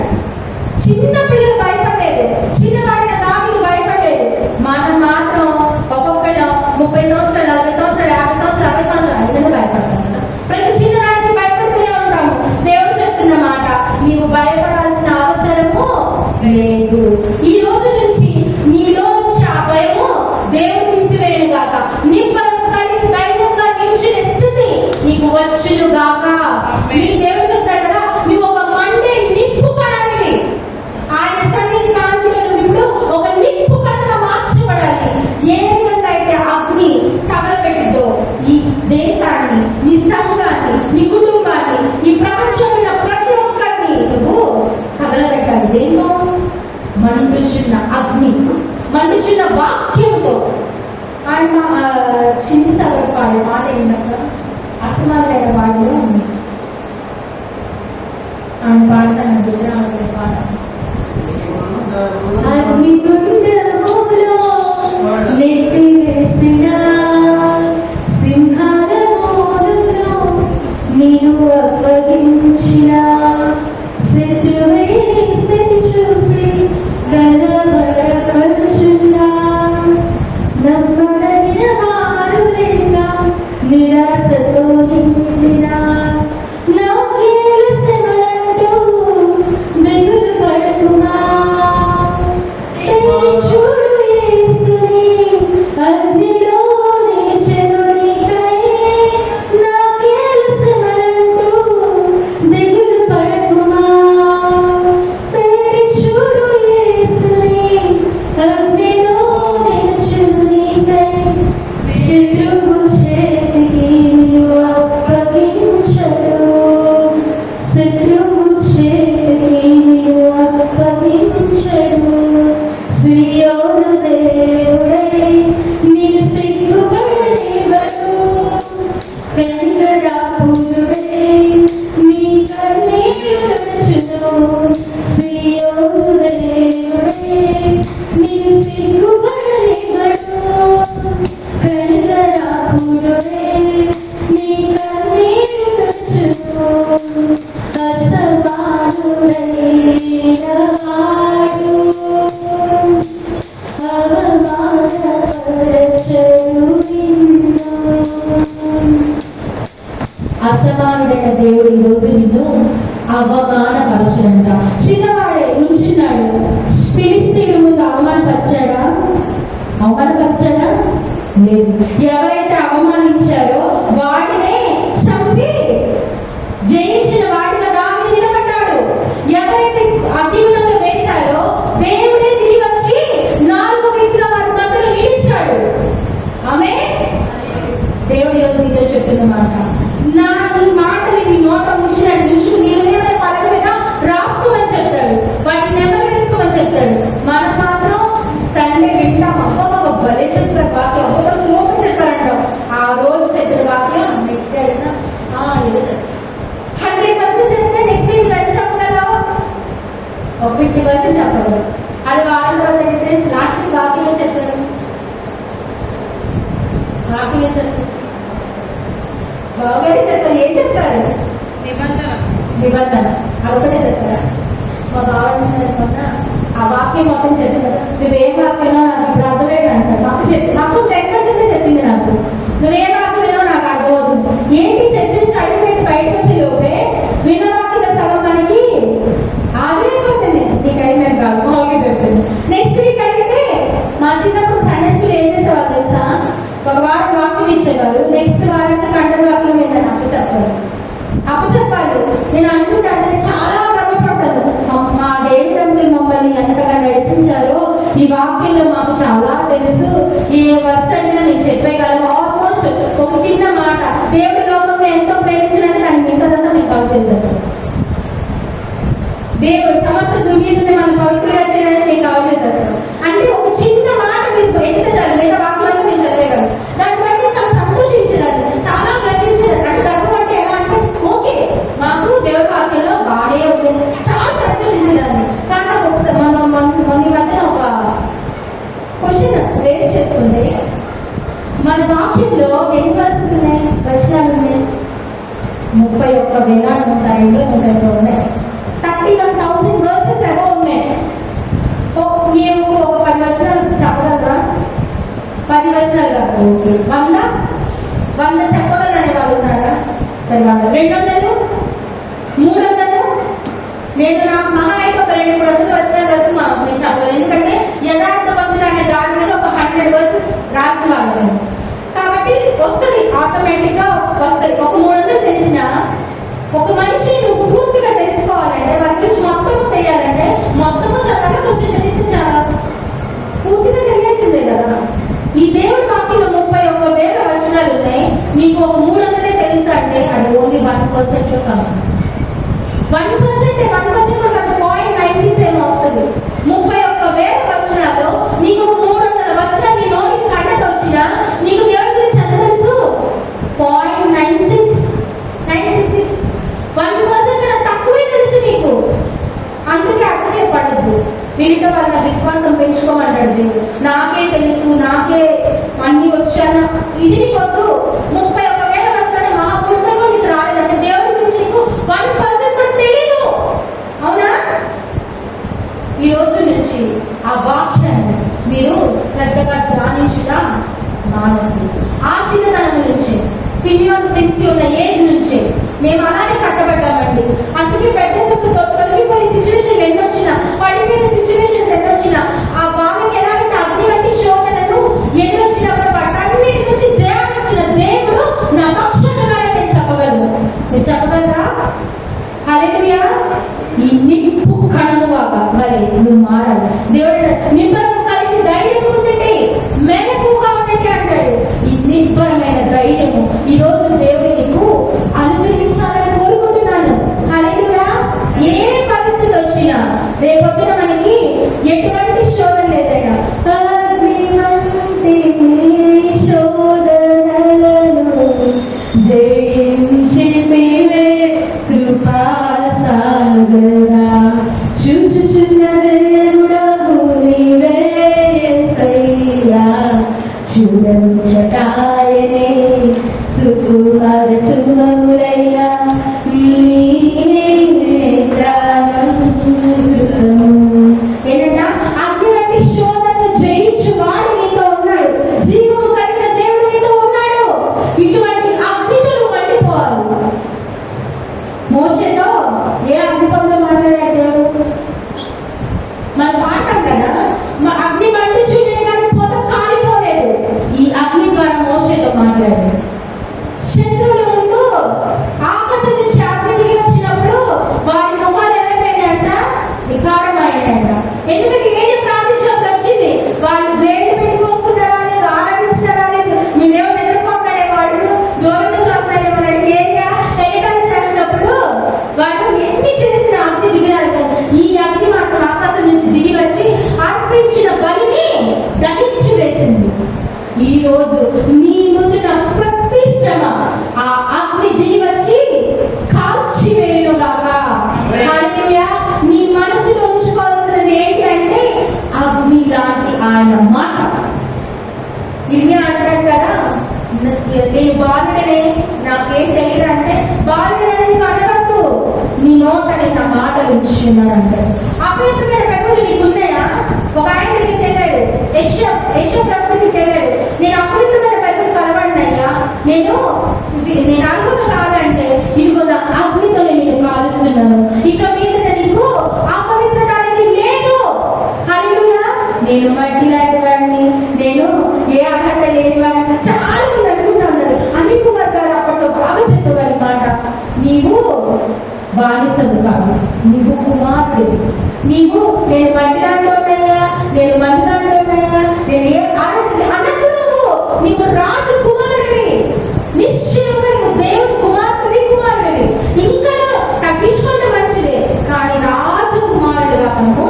చిన్న పిల్లలు భయపడలేదు, చిన్నవాడైన దావీదు భయపడలేదు. మనం మాత్రం ఒక్కొక్కరు 30 సంవత్సరాలు 40 సంవత్సరాలు 50 సంవత్సరాలు 60 సంవత్సరాలు అయినా భయపడతాం కదా. ప్రతి చిన్నదానికి భయపడుతూనే ఉంటాము. దేవుడు చెప్తున్న మాట, నీవు భయపడాల్సిన అవసరము లేదు. ఈ రోజు నుంచి నీలో నుంచి ఆ భయము దేవుడు తీసివేయను గాక. నీ పరకు కలిగి ధైర్యంగా నిలిచిన స్థితి నీకు వచ్చును గాక. నీ దేవుడు చెప్తాడు కదా, నీవు ఒక మండే నిప్పు కడాలి. ఆయన సన్నిధి కాంతిలో నువ్వు ఇప్పుడు ఒక నిప్పు కడగా మార్చబడాలి. ఏ విధంగా అయితే అగ్ని తగలబెట్టిందో ఈ దేశాన్ని, నీ సంఘాన్ని, నీ కుటుంబాన్ని, ఈ ప్రపంచంలో ప్రతి ఒక్కరిని నువ్వు తగలబెట్టాలి. దేంతో? మండుచున్న అగ్ని, మండుచున్న వాక్యంతో. ఆయన చిన్ని సగం పాడే మాట ఏంటంటే అసమానమైన వాడిలో ఉంది. ఆయన పాడతాను దగ్గర ఆమె పాట. అగ్ని గుండములో నెట్టి వేసిన సింహాల మోలులో నీవు అప్పగించిన శత్రువే నీ స్థితి చూసి కలవరపడుచున్నా. నమ్మదగిన వారు లేక నిరాశతో నిండిన నాకేలు శ్రమలంటూ దిగులు పడుతున్నా. చూడు యేసుని అగ్నిలో నిలిచెను నీకై. నాకేలు శ్రమలంటూ దిగులు పడుతున్నా. చూడు యేసుని అగ్నిలో నిలిచెను నీకై. శత్రువు చేతికి నీవు అప్పగించడు. శత్రువు చేతికి నీవు అప్పగించడు. సియోను దేవుడై నిన్ను సిగ్గుపడనివ్వడు. కనికరాపురుడై నీ కన్నీరు తుడుచును. సియోను దేవుడై నిన్ను సిగ్గుపడనివ్వడు. కనికరాపురుడై నీ కన్నీరు తుడుచును. అసమానుడైన వాడు అసమానుడైన దేవుడు ఈ రోజు నిన్ను అవమానపరచడంట. చిన్నవాడే నుంచున్నాడు, ఫిలిష్తీయుల ముందు అవమానపరిచాడా? అవమానపరిచాడా? లేదు. ఎవరైతే అవమానించారో వాటినే చంపి జయించిన వాడిగా దావీదు నిలబడ్డాడు. ఎవరైతే అగ్నిగుండంలో వేశారో దేవుడే తిరిగి వచ్చి 4వ వ్యక్తిగా వారి మధ్యలో నిలిచాడు. ఆమేన్. దేవుడి రోజు నీతో చెప్తున్న మాట, నా ఈ మాటని నీ నోట ఉంచినట్టు ఉంచుకు నీ హృదయంలో పలక మీద రాసుకోమని చెప్తాడు. వాటిని నెంబర్ వేసుకోమని చెప్తాడు. మన మాత్రం సండే వింటాం, అబ్బా భలే చెప్పారు వాక్యం, అబ్బా సూపర్ చెప్పారంటాం. ఆ రోజు చెప్పిన వాక్యం నెక్స్ట్ డే ఏదో 100% చెప్తే నెక్స్ట్ డే ఎంత చెప్పగలవు? ఒక 50% చెప్పగలవు. అది వారం తర్వాత అయితే లాస్ట్ వీక్ వాక్యం చెప్పారు. వాక్యం చెప్తారు, బాగా చెప్తారు. ఏం చెప్తారు? నిబంధన. అదొకటే చెప్తారా? మా బావ ఆ వాక్యం మొత్తం చెప్పింది కదా, నువ్వేం వాక్యం నాకు ఇప్పుడు అర్థమేది అంటారు. మాకు 10% చెప్పింది నాకు. వాక్యం ఇచ్చేవారు, నెక్స్ట్ వారానికి కంటెంట్ వాక్యం ఏంటని అప్పచెప్పాలి. నేను అనుకుంటాను, చాలా గర్వపడ్డాను. మా డేవిడ్ అంకుల్ మమ్మల్ని ఎంతగా నడిపించారో ఈ వాక్యంలో మాకు చాలా తెలుసు. ఏ వర్స్ అయినా నేను చెప్పేయగలను. ఆల్మోస్ట్ ఒక చిన్న మాట, దేవుడి లోకంలో ఎంతో ప్రేమించినట్టు దాన్ని మిగతాదంతా నేను కవర్ చేసేస్తాను. దేవుడు సమస్త దుర్నీతిని మనం పవిత్రంగా చేయాలని నేను కవర్ చేసేస్తాను. అంటే ఒక చిన్న మాట మీరు ఎంత చదివేదా వాక్యాలను నేను చదివేయగలను. దాన్ని బట్టి చాలా సంతోషించేదాన్ని, చాలా గర్వించేదాన్ని. అంటే గర్వం అంటే ఎలా అంటే ఓకే మాకు దేవుడి వాక్యంలో బాగానే ఉంది, చాలా సంతోషించేదాన్ని. కానీ ఒకసారి మన మధ్యన ఒక క్వశ్చన్ రేస్ చేసుకుంటే, మన వాక్యంలో ఎన్ని వర్సెస్ ఉన్నాయి, వచనాలు ఉన్నాయి? 31,132 ఉన్నాయి. 31,000 వర్సెస్ ఏవో ఉన్నాయి. మీరు ఒక 10 వచనాలు చెప్పగలరా? 10 వచనాలు కాదు, ఓకే 100 చెప్పగలరు అనే వాళ్ళు ఉన్నారా? సరే 200, 300, నేను నా మహా అయితే ఒక 200-300 వచనాల వరకు నేను చెప్పగలను. ఎందుకంటే యథార్థవంతుడు అనే దాని మీద ఒక 100 వర్సెస్ రాసిన వాళ్ళు. కాబట్టి వస్తుంది, ఆటోమేటిక్ గా వస్తుంది. ఒక 300 తెలిసిన ఒక మనిషి నువ్వు పూర్తిగా తెలుసుకోవాలంటే, వారి గురించి మొత్తము తెలియాలంటే మొత్తము చక్కగా కొంచెం తెలిస్తే చాలా పూర్తిగా తెలియాల్సిందే కదా. ఈ దేవుడి వాక్యంలో 31,000 వచనాలు ఉన్నాయి. నీకు ఒక 300 తెలుసు అంటే అది ఓన్లీ 1% సమానం. 1% కూడా కాదు, 0.96 ఏమో వస్తుంది. 31,000 వచనాల్లో నీకు 300 వచనాలు నీ నోటికి కంటతో వచ్చినా నీకు దేవుడి గురించి ఎంత తెలుసు? 0.96. 1% తక్కువే తెలుసు నీకు. అందుకే అతిశయపడద్దు. వీటితో వాళ్ళ విశ్వాసం పెంచుకోమన్నాడు దేవుడు. నాకే తెలుసు, నాకే అన్ని వచ్చాను, ఇది నీకు వద్దు. 31,000 వచనాలు మహాపురుషులు నీకు రాలేదంటే దేవుడి గురించి నీకు 1% కూడా తెలియదు. అవునా? ఈ రోజు నుంచి ఆ వాక్యాన్ని మీరు శ్రద్ధగా ధ్యానించుగా మానవులు. ఆ చిన్నతనం నుంచి సిమియోన్ ప్రిన్సీ ఉన్న ఏజ్ నుంచి మేము అలానే కట్టబడ్డామండి. అందుకే పెద్దలకు తొలగిపోయే సిచ్యువేషన్ ఎన్నొచ్చినా, పడిపోయిన సిచ్యువేషన్స్ ఎన్నొచ్చినా, ఆ వాళ్ళకి ఎలాగైతే అగ్ని వంటి శోధనలు ఎన్నొచ్చినప్పుడు వాటన్నిటి నుంచి జయాన్నిచ్చిన దేవుడు నా పక్షంగా నేను చెప్పగలను. మీరు చెప్పగలరా? హల్లెలూయా. ఈ నింపు కణముగా మరి నువ్వు మారాలి. దేవుడు నింపరము కలిగి ధైర్యం ఉండండి, మెలకుగా ఉండండి అంటాడు. ఈ నింపరమైన ధైర్యము ఈ రోజు దేవుడు నీకు అనుగ్రహించాలని కోరుకుంటున్నాను. హల్లెలూయా. ఏ పరిస్థితి వచ్చినా రేపొద్దున మనకి ఎటువంటి శోధన లేదైనా శోధనలను జయించి కృపా సాగరా చూచుచున్న దేవుడవు నీవే యేసయ్యా. చూడముచటాయనే సుకుమార సుమములయ్యా ఏంటంట? అగ్ని వంటి శోధనను జయించు వాడు నీతో ఉన్నాడు. జీవము కలిగిన దేవుడు నీతో ఉన్నాడు. ఇటువంటి అగ్నితో నువ్వు మండిపోవాలి. మోషేతో ఏ అగ్నిపంలో మాట్లాడాడు దేవుడు? మనం పాఠం కదా, మా అగ్ని మండించుండే కానీ పొద కాలిపోలేదు. ఈ అగ్ని ద్వారా మోషేతో మాట్లాడాడు. శత్రువుల ముందు ఆకాశం నుంచి అగ్ని దిగి వచ్చినప్పుడు వారి ముఖాలు ఏమైపోయినాయంట? వికారమైనాయంట. ఎందుకంటే ఏది ప్రార్థించినప్పుడు వచ్చింది, వాళ్ళు వేడి పెట్టుకు వస్తున్నారా లేదు, ఆరాధించారా లేదు, మీ దేవుడు ఎదుర్కొన్నాడే, వాడు దూరం నుంచి వస్తున్నాడే, మన ఏరియా ఎగతాళి చేసినప్పుడు వాడు ఎన్ని చేసిన అగ్ని దిగినారు కదా. ఈ అగ్ని మాత్రం ఆకాశం నుంచి దిగి వచ్చి అర్పించిన బలిని దహించి వేసింది. ఈ రోజు నీ ముందున్న ప్రతి శ్రమ ఆ అగ్ని దిగి వచ్చి కాల్చివేయుగాక. హల్లెలూయా. నీ మనసులో ఉంచుకోవాల్సినది ఏంటి అంటే అగ్ని లాంటి ఆయన మాట. ఇర్మియా అంటాడు కదా, నేను బాలుడనే నాకేం తెలియదు అంటే, బాలుడనేది కనవద్దు, నీ నోట నేను నా మాటలు ఉంచున్నానంటాడు. అపవిత్రమైన పెట్టులు నీకు ఉన్నాయా? ఒక ఆయన దగ్గరికి వెళ్ళాడు, యెషయా ప్రవక్తకి వెళ్ళాడు, నేను అపవిత్రమైన పెట్టులు కలవండినయ్యా, నేను అనుకున్న కాదంటే ఇదిగో నా అగ్నితో నేను కాలుస్తున్నాను, ఇక మీద నీకు అపవిత్రత అనేది లేదు. హల్లెలూయా. నేను మట్టి లాంటి వాడిని, నేను ఏ అర్హత లేని వాడిని చాలా బానిసలు కాదు, నీవు కుమారుడు. నీవు నేను మట్టి దాంట్లో ఉన్నాయా, నేను మట్టి దాంట్లో ఉన్నాయా, నేను అనద్దు. నీవు రాజు కుమారుడివి, నిశ్చయంగా నువ్వు దేవుని కుమార్తెవి, కుమారుడివి. ఇంకా తగ్గించుకుంటే మంచిదే, కానీ రాజకుమారుడుగా మనము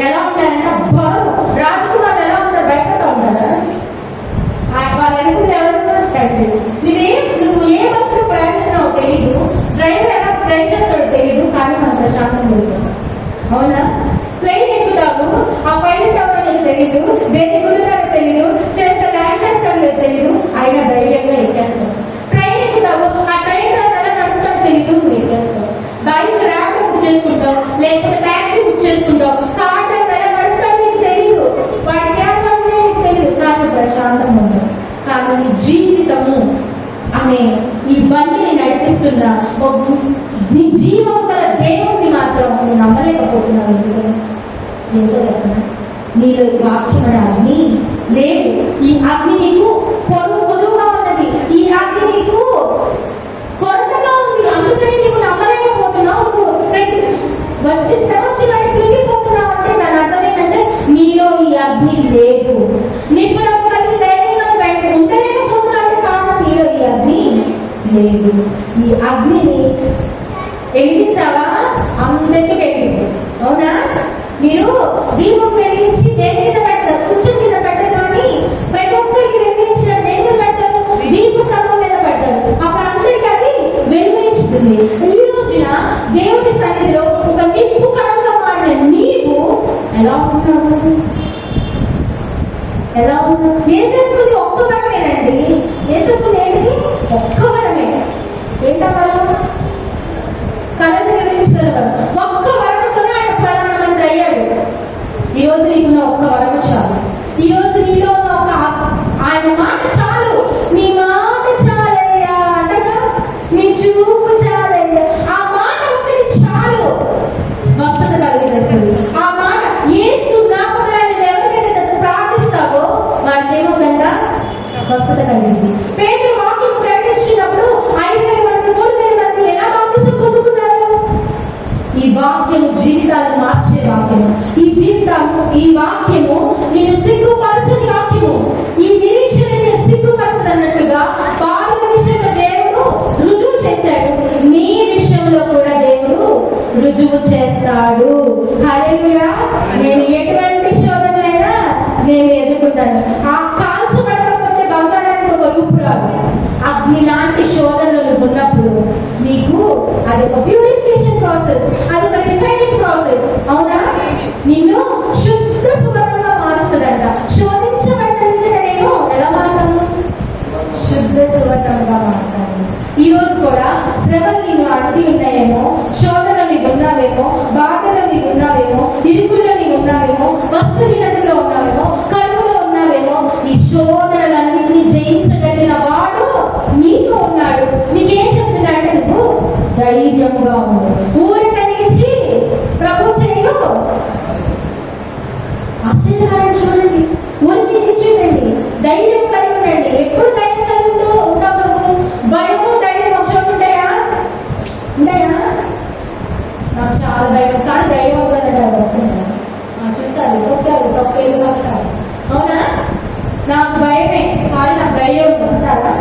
ఎలా ఉంటారంటే బలం. రాజకుమారుడు ఎలా ఉంటారు? భయపడతా ఉంటారా? వాళ్ళు అనుకుంటే ఎవరు అంటాడు? నువ్వు ఏ బస్సులో ప్రయాణిస్తున్నావో తెలీదు, డ్రైవర్ ఎలా డ్రైవ్ చేస్తాడో తెలీదు, కానీ మనం ప్రశాంతంగా వెళ్తాం. అవునా? ట్రైన్ ఎక్కుతాము, ఆ పైలట్ ఎవరో నీకు తెలీదు, దేని కుదురుతారో తెలీదు, సరిగ్గా ల్యాండ్ చేస్తాడో తెలీదు, అయినా ధైర్యంగా ఎక్కేస్తాం. ట్రైన్ ఎక్కుతావు, ఆ ట్రైన్ డ్రైవర్ ఎలా నడుపుతాడో తెలీదు, నువ్వు ఎక్కేస్తావు. బైక్ ర్యాపిడో బుక్ చేసుకుంటావు, లేకపోతే ట్యాక్సీ బుక్ చేసుకుంటావు, కార్ డ్రైవర్ ఎలా నడుపుతాడో నీకు తెలీదు, వాడి క్యాబ్ అంటే నీకు తెలీదు, కానీ ప్రశాంతంగా ఉంటావు. కానీ నీ జీవితము అనే ఈ బండిని నడిపిస్తున్న నీ జీవం గల దేవుణ్ణి మాత్రం నువ్వు నమ్మలేకపోతున్నావు. ఎందుకో చెప్పనా? నీలో ఈ వాక్యం అనే అగ్ని లేదు. ఈ అగ్ని నీకు కొదువుగా ఉన్నది, ఈ అగ్ని నీకు కొరతగా ఉంది, అందుకని నీకు నమ్మలేకపోతున్నావు. నువ్వు ప్రతి వచ్చిన కృంగిపోతున్నావు. అంటే దాని అర్థం ఏంటంటే నీలో ఈ అగ్ని లేదు. నిపుణం కలిగి ధైర్యంగా ఉండలేకపోతున్నావు, కారణం నీలో ఈ అగ్ని లేదు. ఈ అగ్నిని వెలిగించావా? అందరికీ వెలిగింది. అవునా? మీరు దీపం వెలిగించి దేని కింద పెడతారు? కొంచెం కింద పెట్టరు, కానీ ప్రతి ఒక్కరికి వెలిగించిన దేని మీద పెడతారు? దీప స్తంభం మీద పెడతారు. అప్పుడు అందరికీ అది వెలిగించుతుంది. ఈ రోజున దేవుని సన్నిధిలో ఒక నిప్పు కణంగా మారిన నీవు ఎలా ఉన్నావు? ఎలా ఉన్నావు? యేసయ్యది ఒక్క వరమేనండి. యేసయ్యది ఏంటిది? ఒక్క వరమే. ఏంటా వరం? కళను వివరించగలరు. ఒక్క వరంతోనే ఆయన ప్రధానమంత్రి అయ్యాడు. ఈరోజు నీకున్న ఒక్క వరం చాలు. ఈరోజు నీలో ఉన్న ఒక ఆయన మాట చాలు. నీ మాట చాలయ్యా అంటగా, నీ చూపు చాలయ్యా, ఆ మాట ఒకటి చాలు, స్వస్థత కలిగజేస్తుంది. ఆ మాట యేసు నామమున ఎవరికైతే ప్రార్థిస్తావో వారికి ఏమవుతుందంట? స్వస్థత కలిగింది. పేతురు వాక్యం ప్రకటించినప్పుడు 5,000 మంది 3,000 మంది ఎలా బాప్తిసం పొందుకున్నారు? ఈ వాక్యము జీవితాలను మార్చే వాక్యము. ఈ వాక్యము నేను సిగ్గుపరచని వాక్యము. ఈ నిరీక్షణ నేను సిగ్గుపరచదన్నట్టుగా పాలుల విషయంలో దేవుడు రుజువు చేశాడు, నీ విషయంలో కూడా దేవుడు రుజువు చేస్తాడు. హల్లెలూయా. నేను ఎటువంటి శోధనలైనా నేను ఎదుర్కొంటాను. ఆ కాల్చబడకపోతే బంగారానికి ఒక రూపు రాదు. అగ్ని లాంటి శోధనలు ఉన్నప్పుడు మీకు అది ఒక ప్యూరిఫికేషన్ ప్రాసెస్, అది ఒక రిఫైనింగ్ ప్రాసెస్. అవునా? నిన్ను శుద్ధ సువర్ణంగా మారుస్తుందంట. శోధించబడిన నేను ఎలా మారుతాను? శుద్ధ సువర్ణంగా మారుతాను. ఈ రోజు కూడా శ్రమలు నీవు అడ్డి ఉన్నాయేమో, శోధనలు నీవు ఉన్నావేమో, బాధలు నీవు ఉన్నావేమో, ఇరుకుల్లో నీవు ఉన్నావేమో, వస్తుహీనతలో ఉన్నావేమో, కరువులో ఉన్నావేమో. ఈ శోధనలన్నింటినీ జయించగలిగిన వాడు నీతో ఉన్నాడు. నీకేం చెప్తున్నాడంటే నువ్వు ధైర్యంగా ఉండు. ఊరి కలిగించి ప్రభు చేయు ఆశ్చర్యకారం చూడండి. ఊరికి నిలిచిండండి, ధైర్యం కలిగి ఉండండి. ఎప్పుడు ధైర్యం కలిగి ఉంటావు నువ్వు? భయము ధైర్యం ఒకసారి ఉంటాయా? నాకు చాలా భయం, కానీ ధైర్యం చూస్తారు తప్పేది అంటారు. అవునా? నాకు భయమే, కానీ నాకు ధైర్యం ఉంటారా?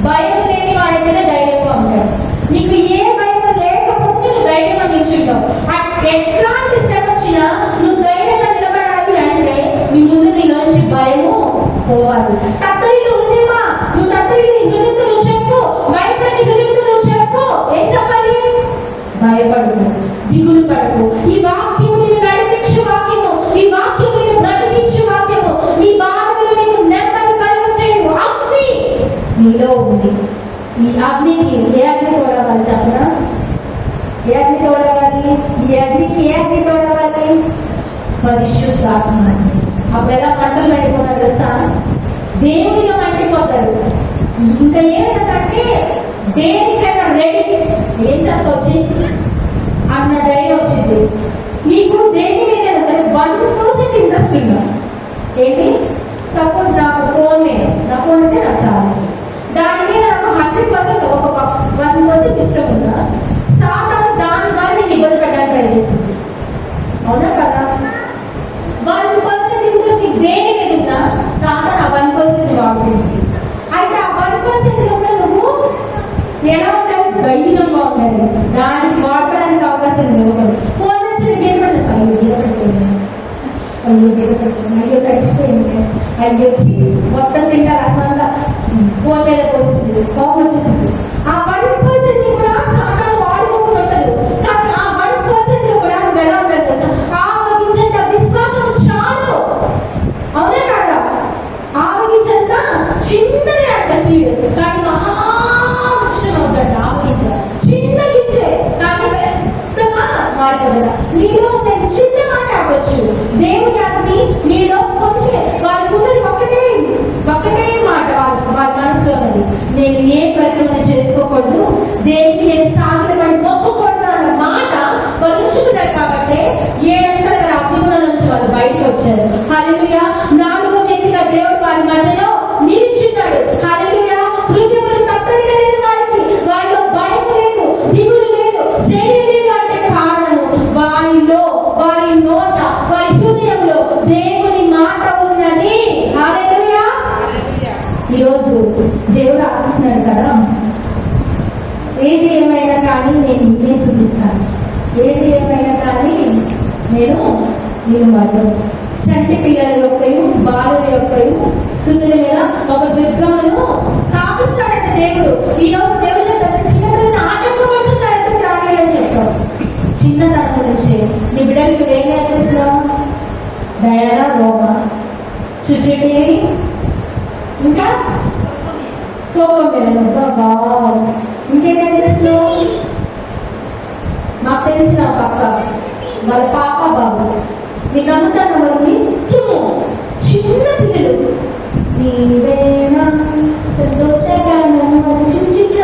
భయం లేని వాడైతేనే ధైర్యంగా ఉంటాడు. నీకు ఏ భయం లేకపోతే నువ్వు ధైర్యంగా నిల్చుంటావు. ఎట్లాంటి శ్రమ వచ్చినా నువ్వు ధైర్యంగా నిలబడాలి అంటే నీ ముందు నీలోంచి భయము పోవాలి. తత్తరిల్లు ఉందేమా? నువ్వు తత్తరిల్లు నీ గురించి నువ్వు చెప్పు, భయపడి నీ గురించి నువ్వు చెప్పు. ఏం చెప్పాలి? భయపడకు, దిగులు పడకు. ఈ వాక్యము నిన్ను నడిపించు వాక్యము, ఈ వాక్యము నిన్ను బ్రతికించు వాక్యము, నీ బాధలు నీకు నెమ్మది కలుగచేయు అగ్ని నీలో ఉంది. ఈ అగ్నికి ఏ అగ్ని తోడవాలి చెప్పనా? ఏ అగ్ని తోడవాలి? ఈ అగ్నికి ఏ అగ్ని తోడవాలి? పరిశుద్ధాత్మ అగ్ని. అప్పుడు ఎలా మంటలు పెట్టుకున్నారు తెలుసా? దేవునిలో మండిపోతారు. ఇంకా ఏదంటే దేనికైనా రెడీ, ఏం చేస్తావు అన్న ధైర్యం వచ్చింది నీకు. దేని మీద 1% ఇంట్రెస్ట్ ఉందా? ఏంటి? సపోజ్ నాకు ఫోన్ మీద, నా ఫోన్ అంటే నాకు చాలా ఇష్టం, దాని మీద నాకు 100% 1% ఇష్టం ఉందా? సాధారణ దాని ఎలా ఉండాలి? ధైర్యంగా ఉండాలి. దానికి వాడడానికి అవకాశం ఇవ్వకూడదు. ఫోన్ వచ్చిన గేమ్ పడుతుంది, అయ్యో గీత పడిపోయింది, అయ్యో గీత పడిపోయింది, అయ్యో తడిచిపోయింది, అయ్యో వచ్చి మొత్తం తింటారు అసలు ఫోన్ మీద పోస్తుంది, కోపం వచ్చేసింది. ఆ 1% కూడా సాధారణ వాడుకోకుండా ఉంటుంది. కానీ ఆ 1% కూడా నువ్వు ఎలా ఉండాలి తెలుసా? ఆవగించేంత విశ్వాసం చాలు. అవునా కాదా? ఆవగించేంత చిన్నదే అంట సీడ్, కానీ మహావృక్షం అవుతుంది. ఆవగించ చిన్న గింజే కానీ పెద్దగా మారిపోతుంది. మీలో నేను చిన్న మాట అవ్వచ్చు, దేవుడి ఆత్మని మీలో కొంచెం వారికి ఉన్నది ఒకటే మాట, వారి మనసులో ఉన్నది, నేను ఏ ప్రతిమన చేసుకోకూడదు, దేనికి నేను సాగిన పడి మొక్కకూడదు అన్న మాట వాళ్ళు ఉంచుకున్నారు. కాబట్టి 7 అగ్నిగుణాల నుంచి వాళ్ళు బయటకు వచ్చారు. హల్లెలూయా. 4వ వ్యక్తిగా దేవుడు వారి మధ్యలో నిలిచున్నాడు. హల్లెలూయా. హృదయంలో తప్పనిగా లేదు వారికి, వారిలో భయం లేదు, దిగులు లేదు, జయం లేదు. అంటే కారణము వారిలో, వారి నోట, వారి హృదయంలో దేవుని మాట ఉన్నది. హల్లెలూయా. ఈరోజు దేవుడు ఆశిస్తున్నాడు కదా, ఏది ఏమైనా కానీ నేను నిన్నే స్తుతిస్తాను, ఏది ఏమైనా కానీ నేను మధ్య చంటి పిల్లల యొక్కయు బాలుల యొక్కయు స్తుతుల మీద ఒక దుర్గమును స్థాపిస్తాడంట దేవుడు. ఈరోజు దేవుడు చిన్నపిల్లల ఆటంకపరుచుతారు రాలేదని చెప్తావు. చిన్నతనం నుంచి నీ బిడ్డలకు నువ్వేం నేర్పిస్తున్నావు? దయా, రోమ, చుచుటి, ఇంకా కోపం మీద బాగా ఇంకేం నేర్పిస్తున్నావు? మాకు తెలిసిన ఒక అక్క, వాళ్ళ పాప బాబు, మీ నమ్ముతాను వాళ్ళని నిత్యము చిన్న పిల్లలు నీవేనా సంతోషగానము చిన్న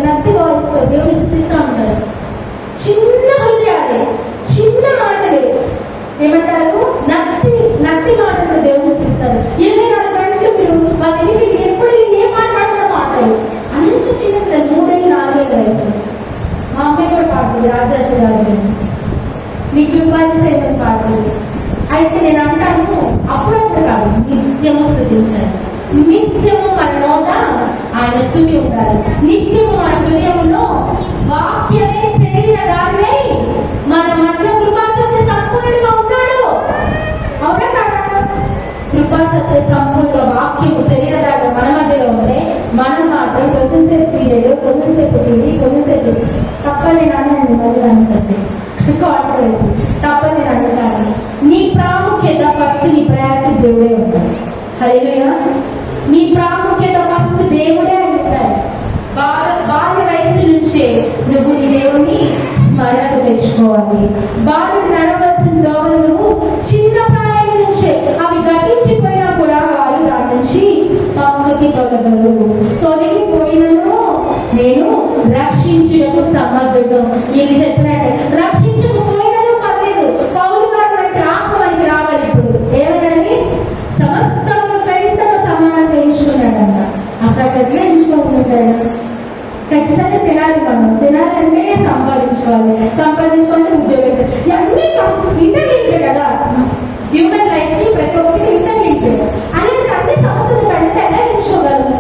నత్తి వాయిస్తూ దేవుని స్థుతిస్తూ ఉంటారు. చిన్న హృదయాలే, చిన్న మాటలే, ఏమంటారు? నత్తి మాటలతో దేవుని స్థుతిస్తారు. 24 గంటలు మీరు వాళ్ళ దగ్గరికి ఎప్పుడు ఏ మాట మాట్లాడదో మాట్లాడు. అంత చిన్న పిల్లలు 3-4 ఏళ్ళ వయసు. మా అమ్మాయి కూడా పాడుతుంది, రాజాతి రాజు, మీ కృపాన్ని సేవని పాడుతుంది. అయితే నేను అంటాను, అప్పుడప్పుడు కాదు, నిత్యము స్తుతించాలి. నిత్యము మన నోట ఆయన స్తుతి ఉండాలి. నిత్యము మన హృదయంలో వాక్యమే శరీరధారుడై మన మధ్య కృపాసత్య సంపూర్ణుడిగా ఉన్నాడు. అవునా కదా? కృపాసత్య సంపూర్ణ వాక్యము శరీరధారుడు మన మధ్యలో ఉంటే మనం మాత్రం కొంచెంసేపు సీరియల్, కొంచెంసేపు టీవీ, కొంచెంసేపు తప్పని నాన్న మళ్ళీ అనుకుంటే కాంట్రవర్సీ తప్పని అనుకోవాలి. నీ ప్రాముఖ్యత ఫస్ట్, నీ ప్రయారిటీ దేవుడే ఉంటాడు. హల్లెలూయా. నీ ప్రాముఖ్యత ఫస్ట్ దేవుడే ఉంటాడు. బాల్య వయసు నుంచే నువ్వు నీ దేవుని స్మరణకు తెచ్చుకోవాలి. బాలుడు నడవలసిన దోవలు నువ్వు చిన్న ప్రాయం నుంచే, అవి గతించిపోయినా కూడా వారు దాని నుంచి పక్కకి తొలగిపోయినను నేను రక్షించుటకు సమర్థుడు. ఇది చెప్పినట్టే, రక్షించకపోయినను పర్లేదు, పౌలు గారు అంటే ఆత్మకి రావాలి. ఇప్పుడు ఏమని సమస్తము పెంటతో సమానంగా ఎంచుకున్నాడంట. అసలు ఎట్లా ఎంచుకుంటుంటాడు? ఖచ్చితంగా తినాలి. మనం తినాలంటే సంపాదించుకోవాలి, ఉద్యోగం అన్నీ ఇంటర్లింక్ కదా. హ్యూమన్ లైఫ్ కి ప్రతి ఒక్కరికి ఇంటర్లింక్ అనేది. అన్ని సమస్యలు పెడితే ఎలా ఎంచుకోగలము?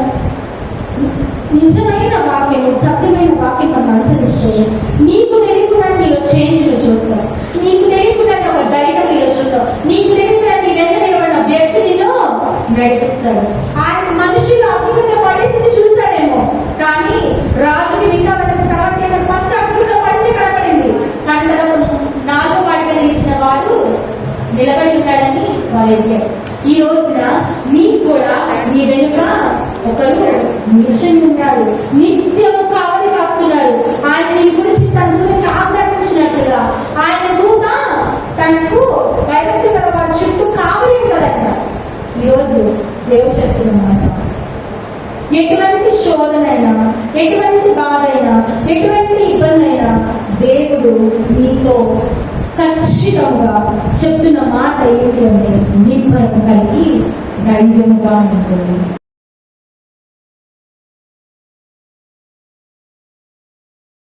నిజమైన వాక్యము, సత్యమైన వాక్యం మనం అనుసరిస్తే నీకు తెలియకుండా నీలో చేంజ్ చూస్తావు, నీకు తెలియకుండా ఒక ధైర్యం నీలో చూస్తావు, నీకు తెలియకుండా నీ వెంట నిలబడిన వ్యక్తి నీలో నడిపిస్తాడు. ఆయన మనుషులు అగ్నిలో పడేసింది చూస్తాడేమో, కానీ రాజుకి మిగతా తర్వాత ఫస్ట్ అగ్నిలో పడితే కనపడింది, కానీ తర్వాత 4వ వాడిగా నిలిచిన వాడు నిలబడి ఉన్నాడని వాళ్ళు ఎదిగారు. ఈ రోజున మీకు కూడా మీ వెనుక ఒకరు మిషన్ ఉన్నారు, నిత్యము కావలి కాస్తున్నారు. ఆయన నీ గురించి తన దూతకి ఆజ్ఞాపించినట్టుగా ఆయన దూత తనకు భయభక్తి గల వారి చుట్టూ కావలి ఉంటుందంట. ఈరోజు దేవుడు చెప్తున్నమాట, ఎటువంటి శోధనైనా, ఎటువంటి బాధ అయినా, ఎటువంటి ఇబ్బంది అయినా దేవుడు నీతో ఖచ్చితంగా చెప్తున్న మాట ఏంటి అంటే నిబ్బరం కలిగి ధైర్యంగా ఉంటుంది.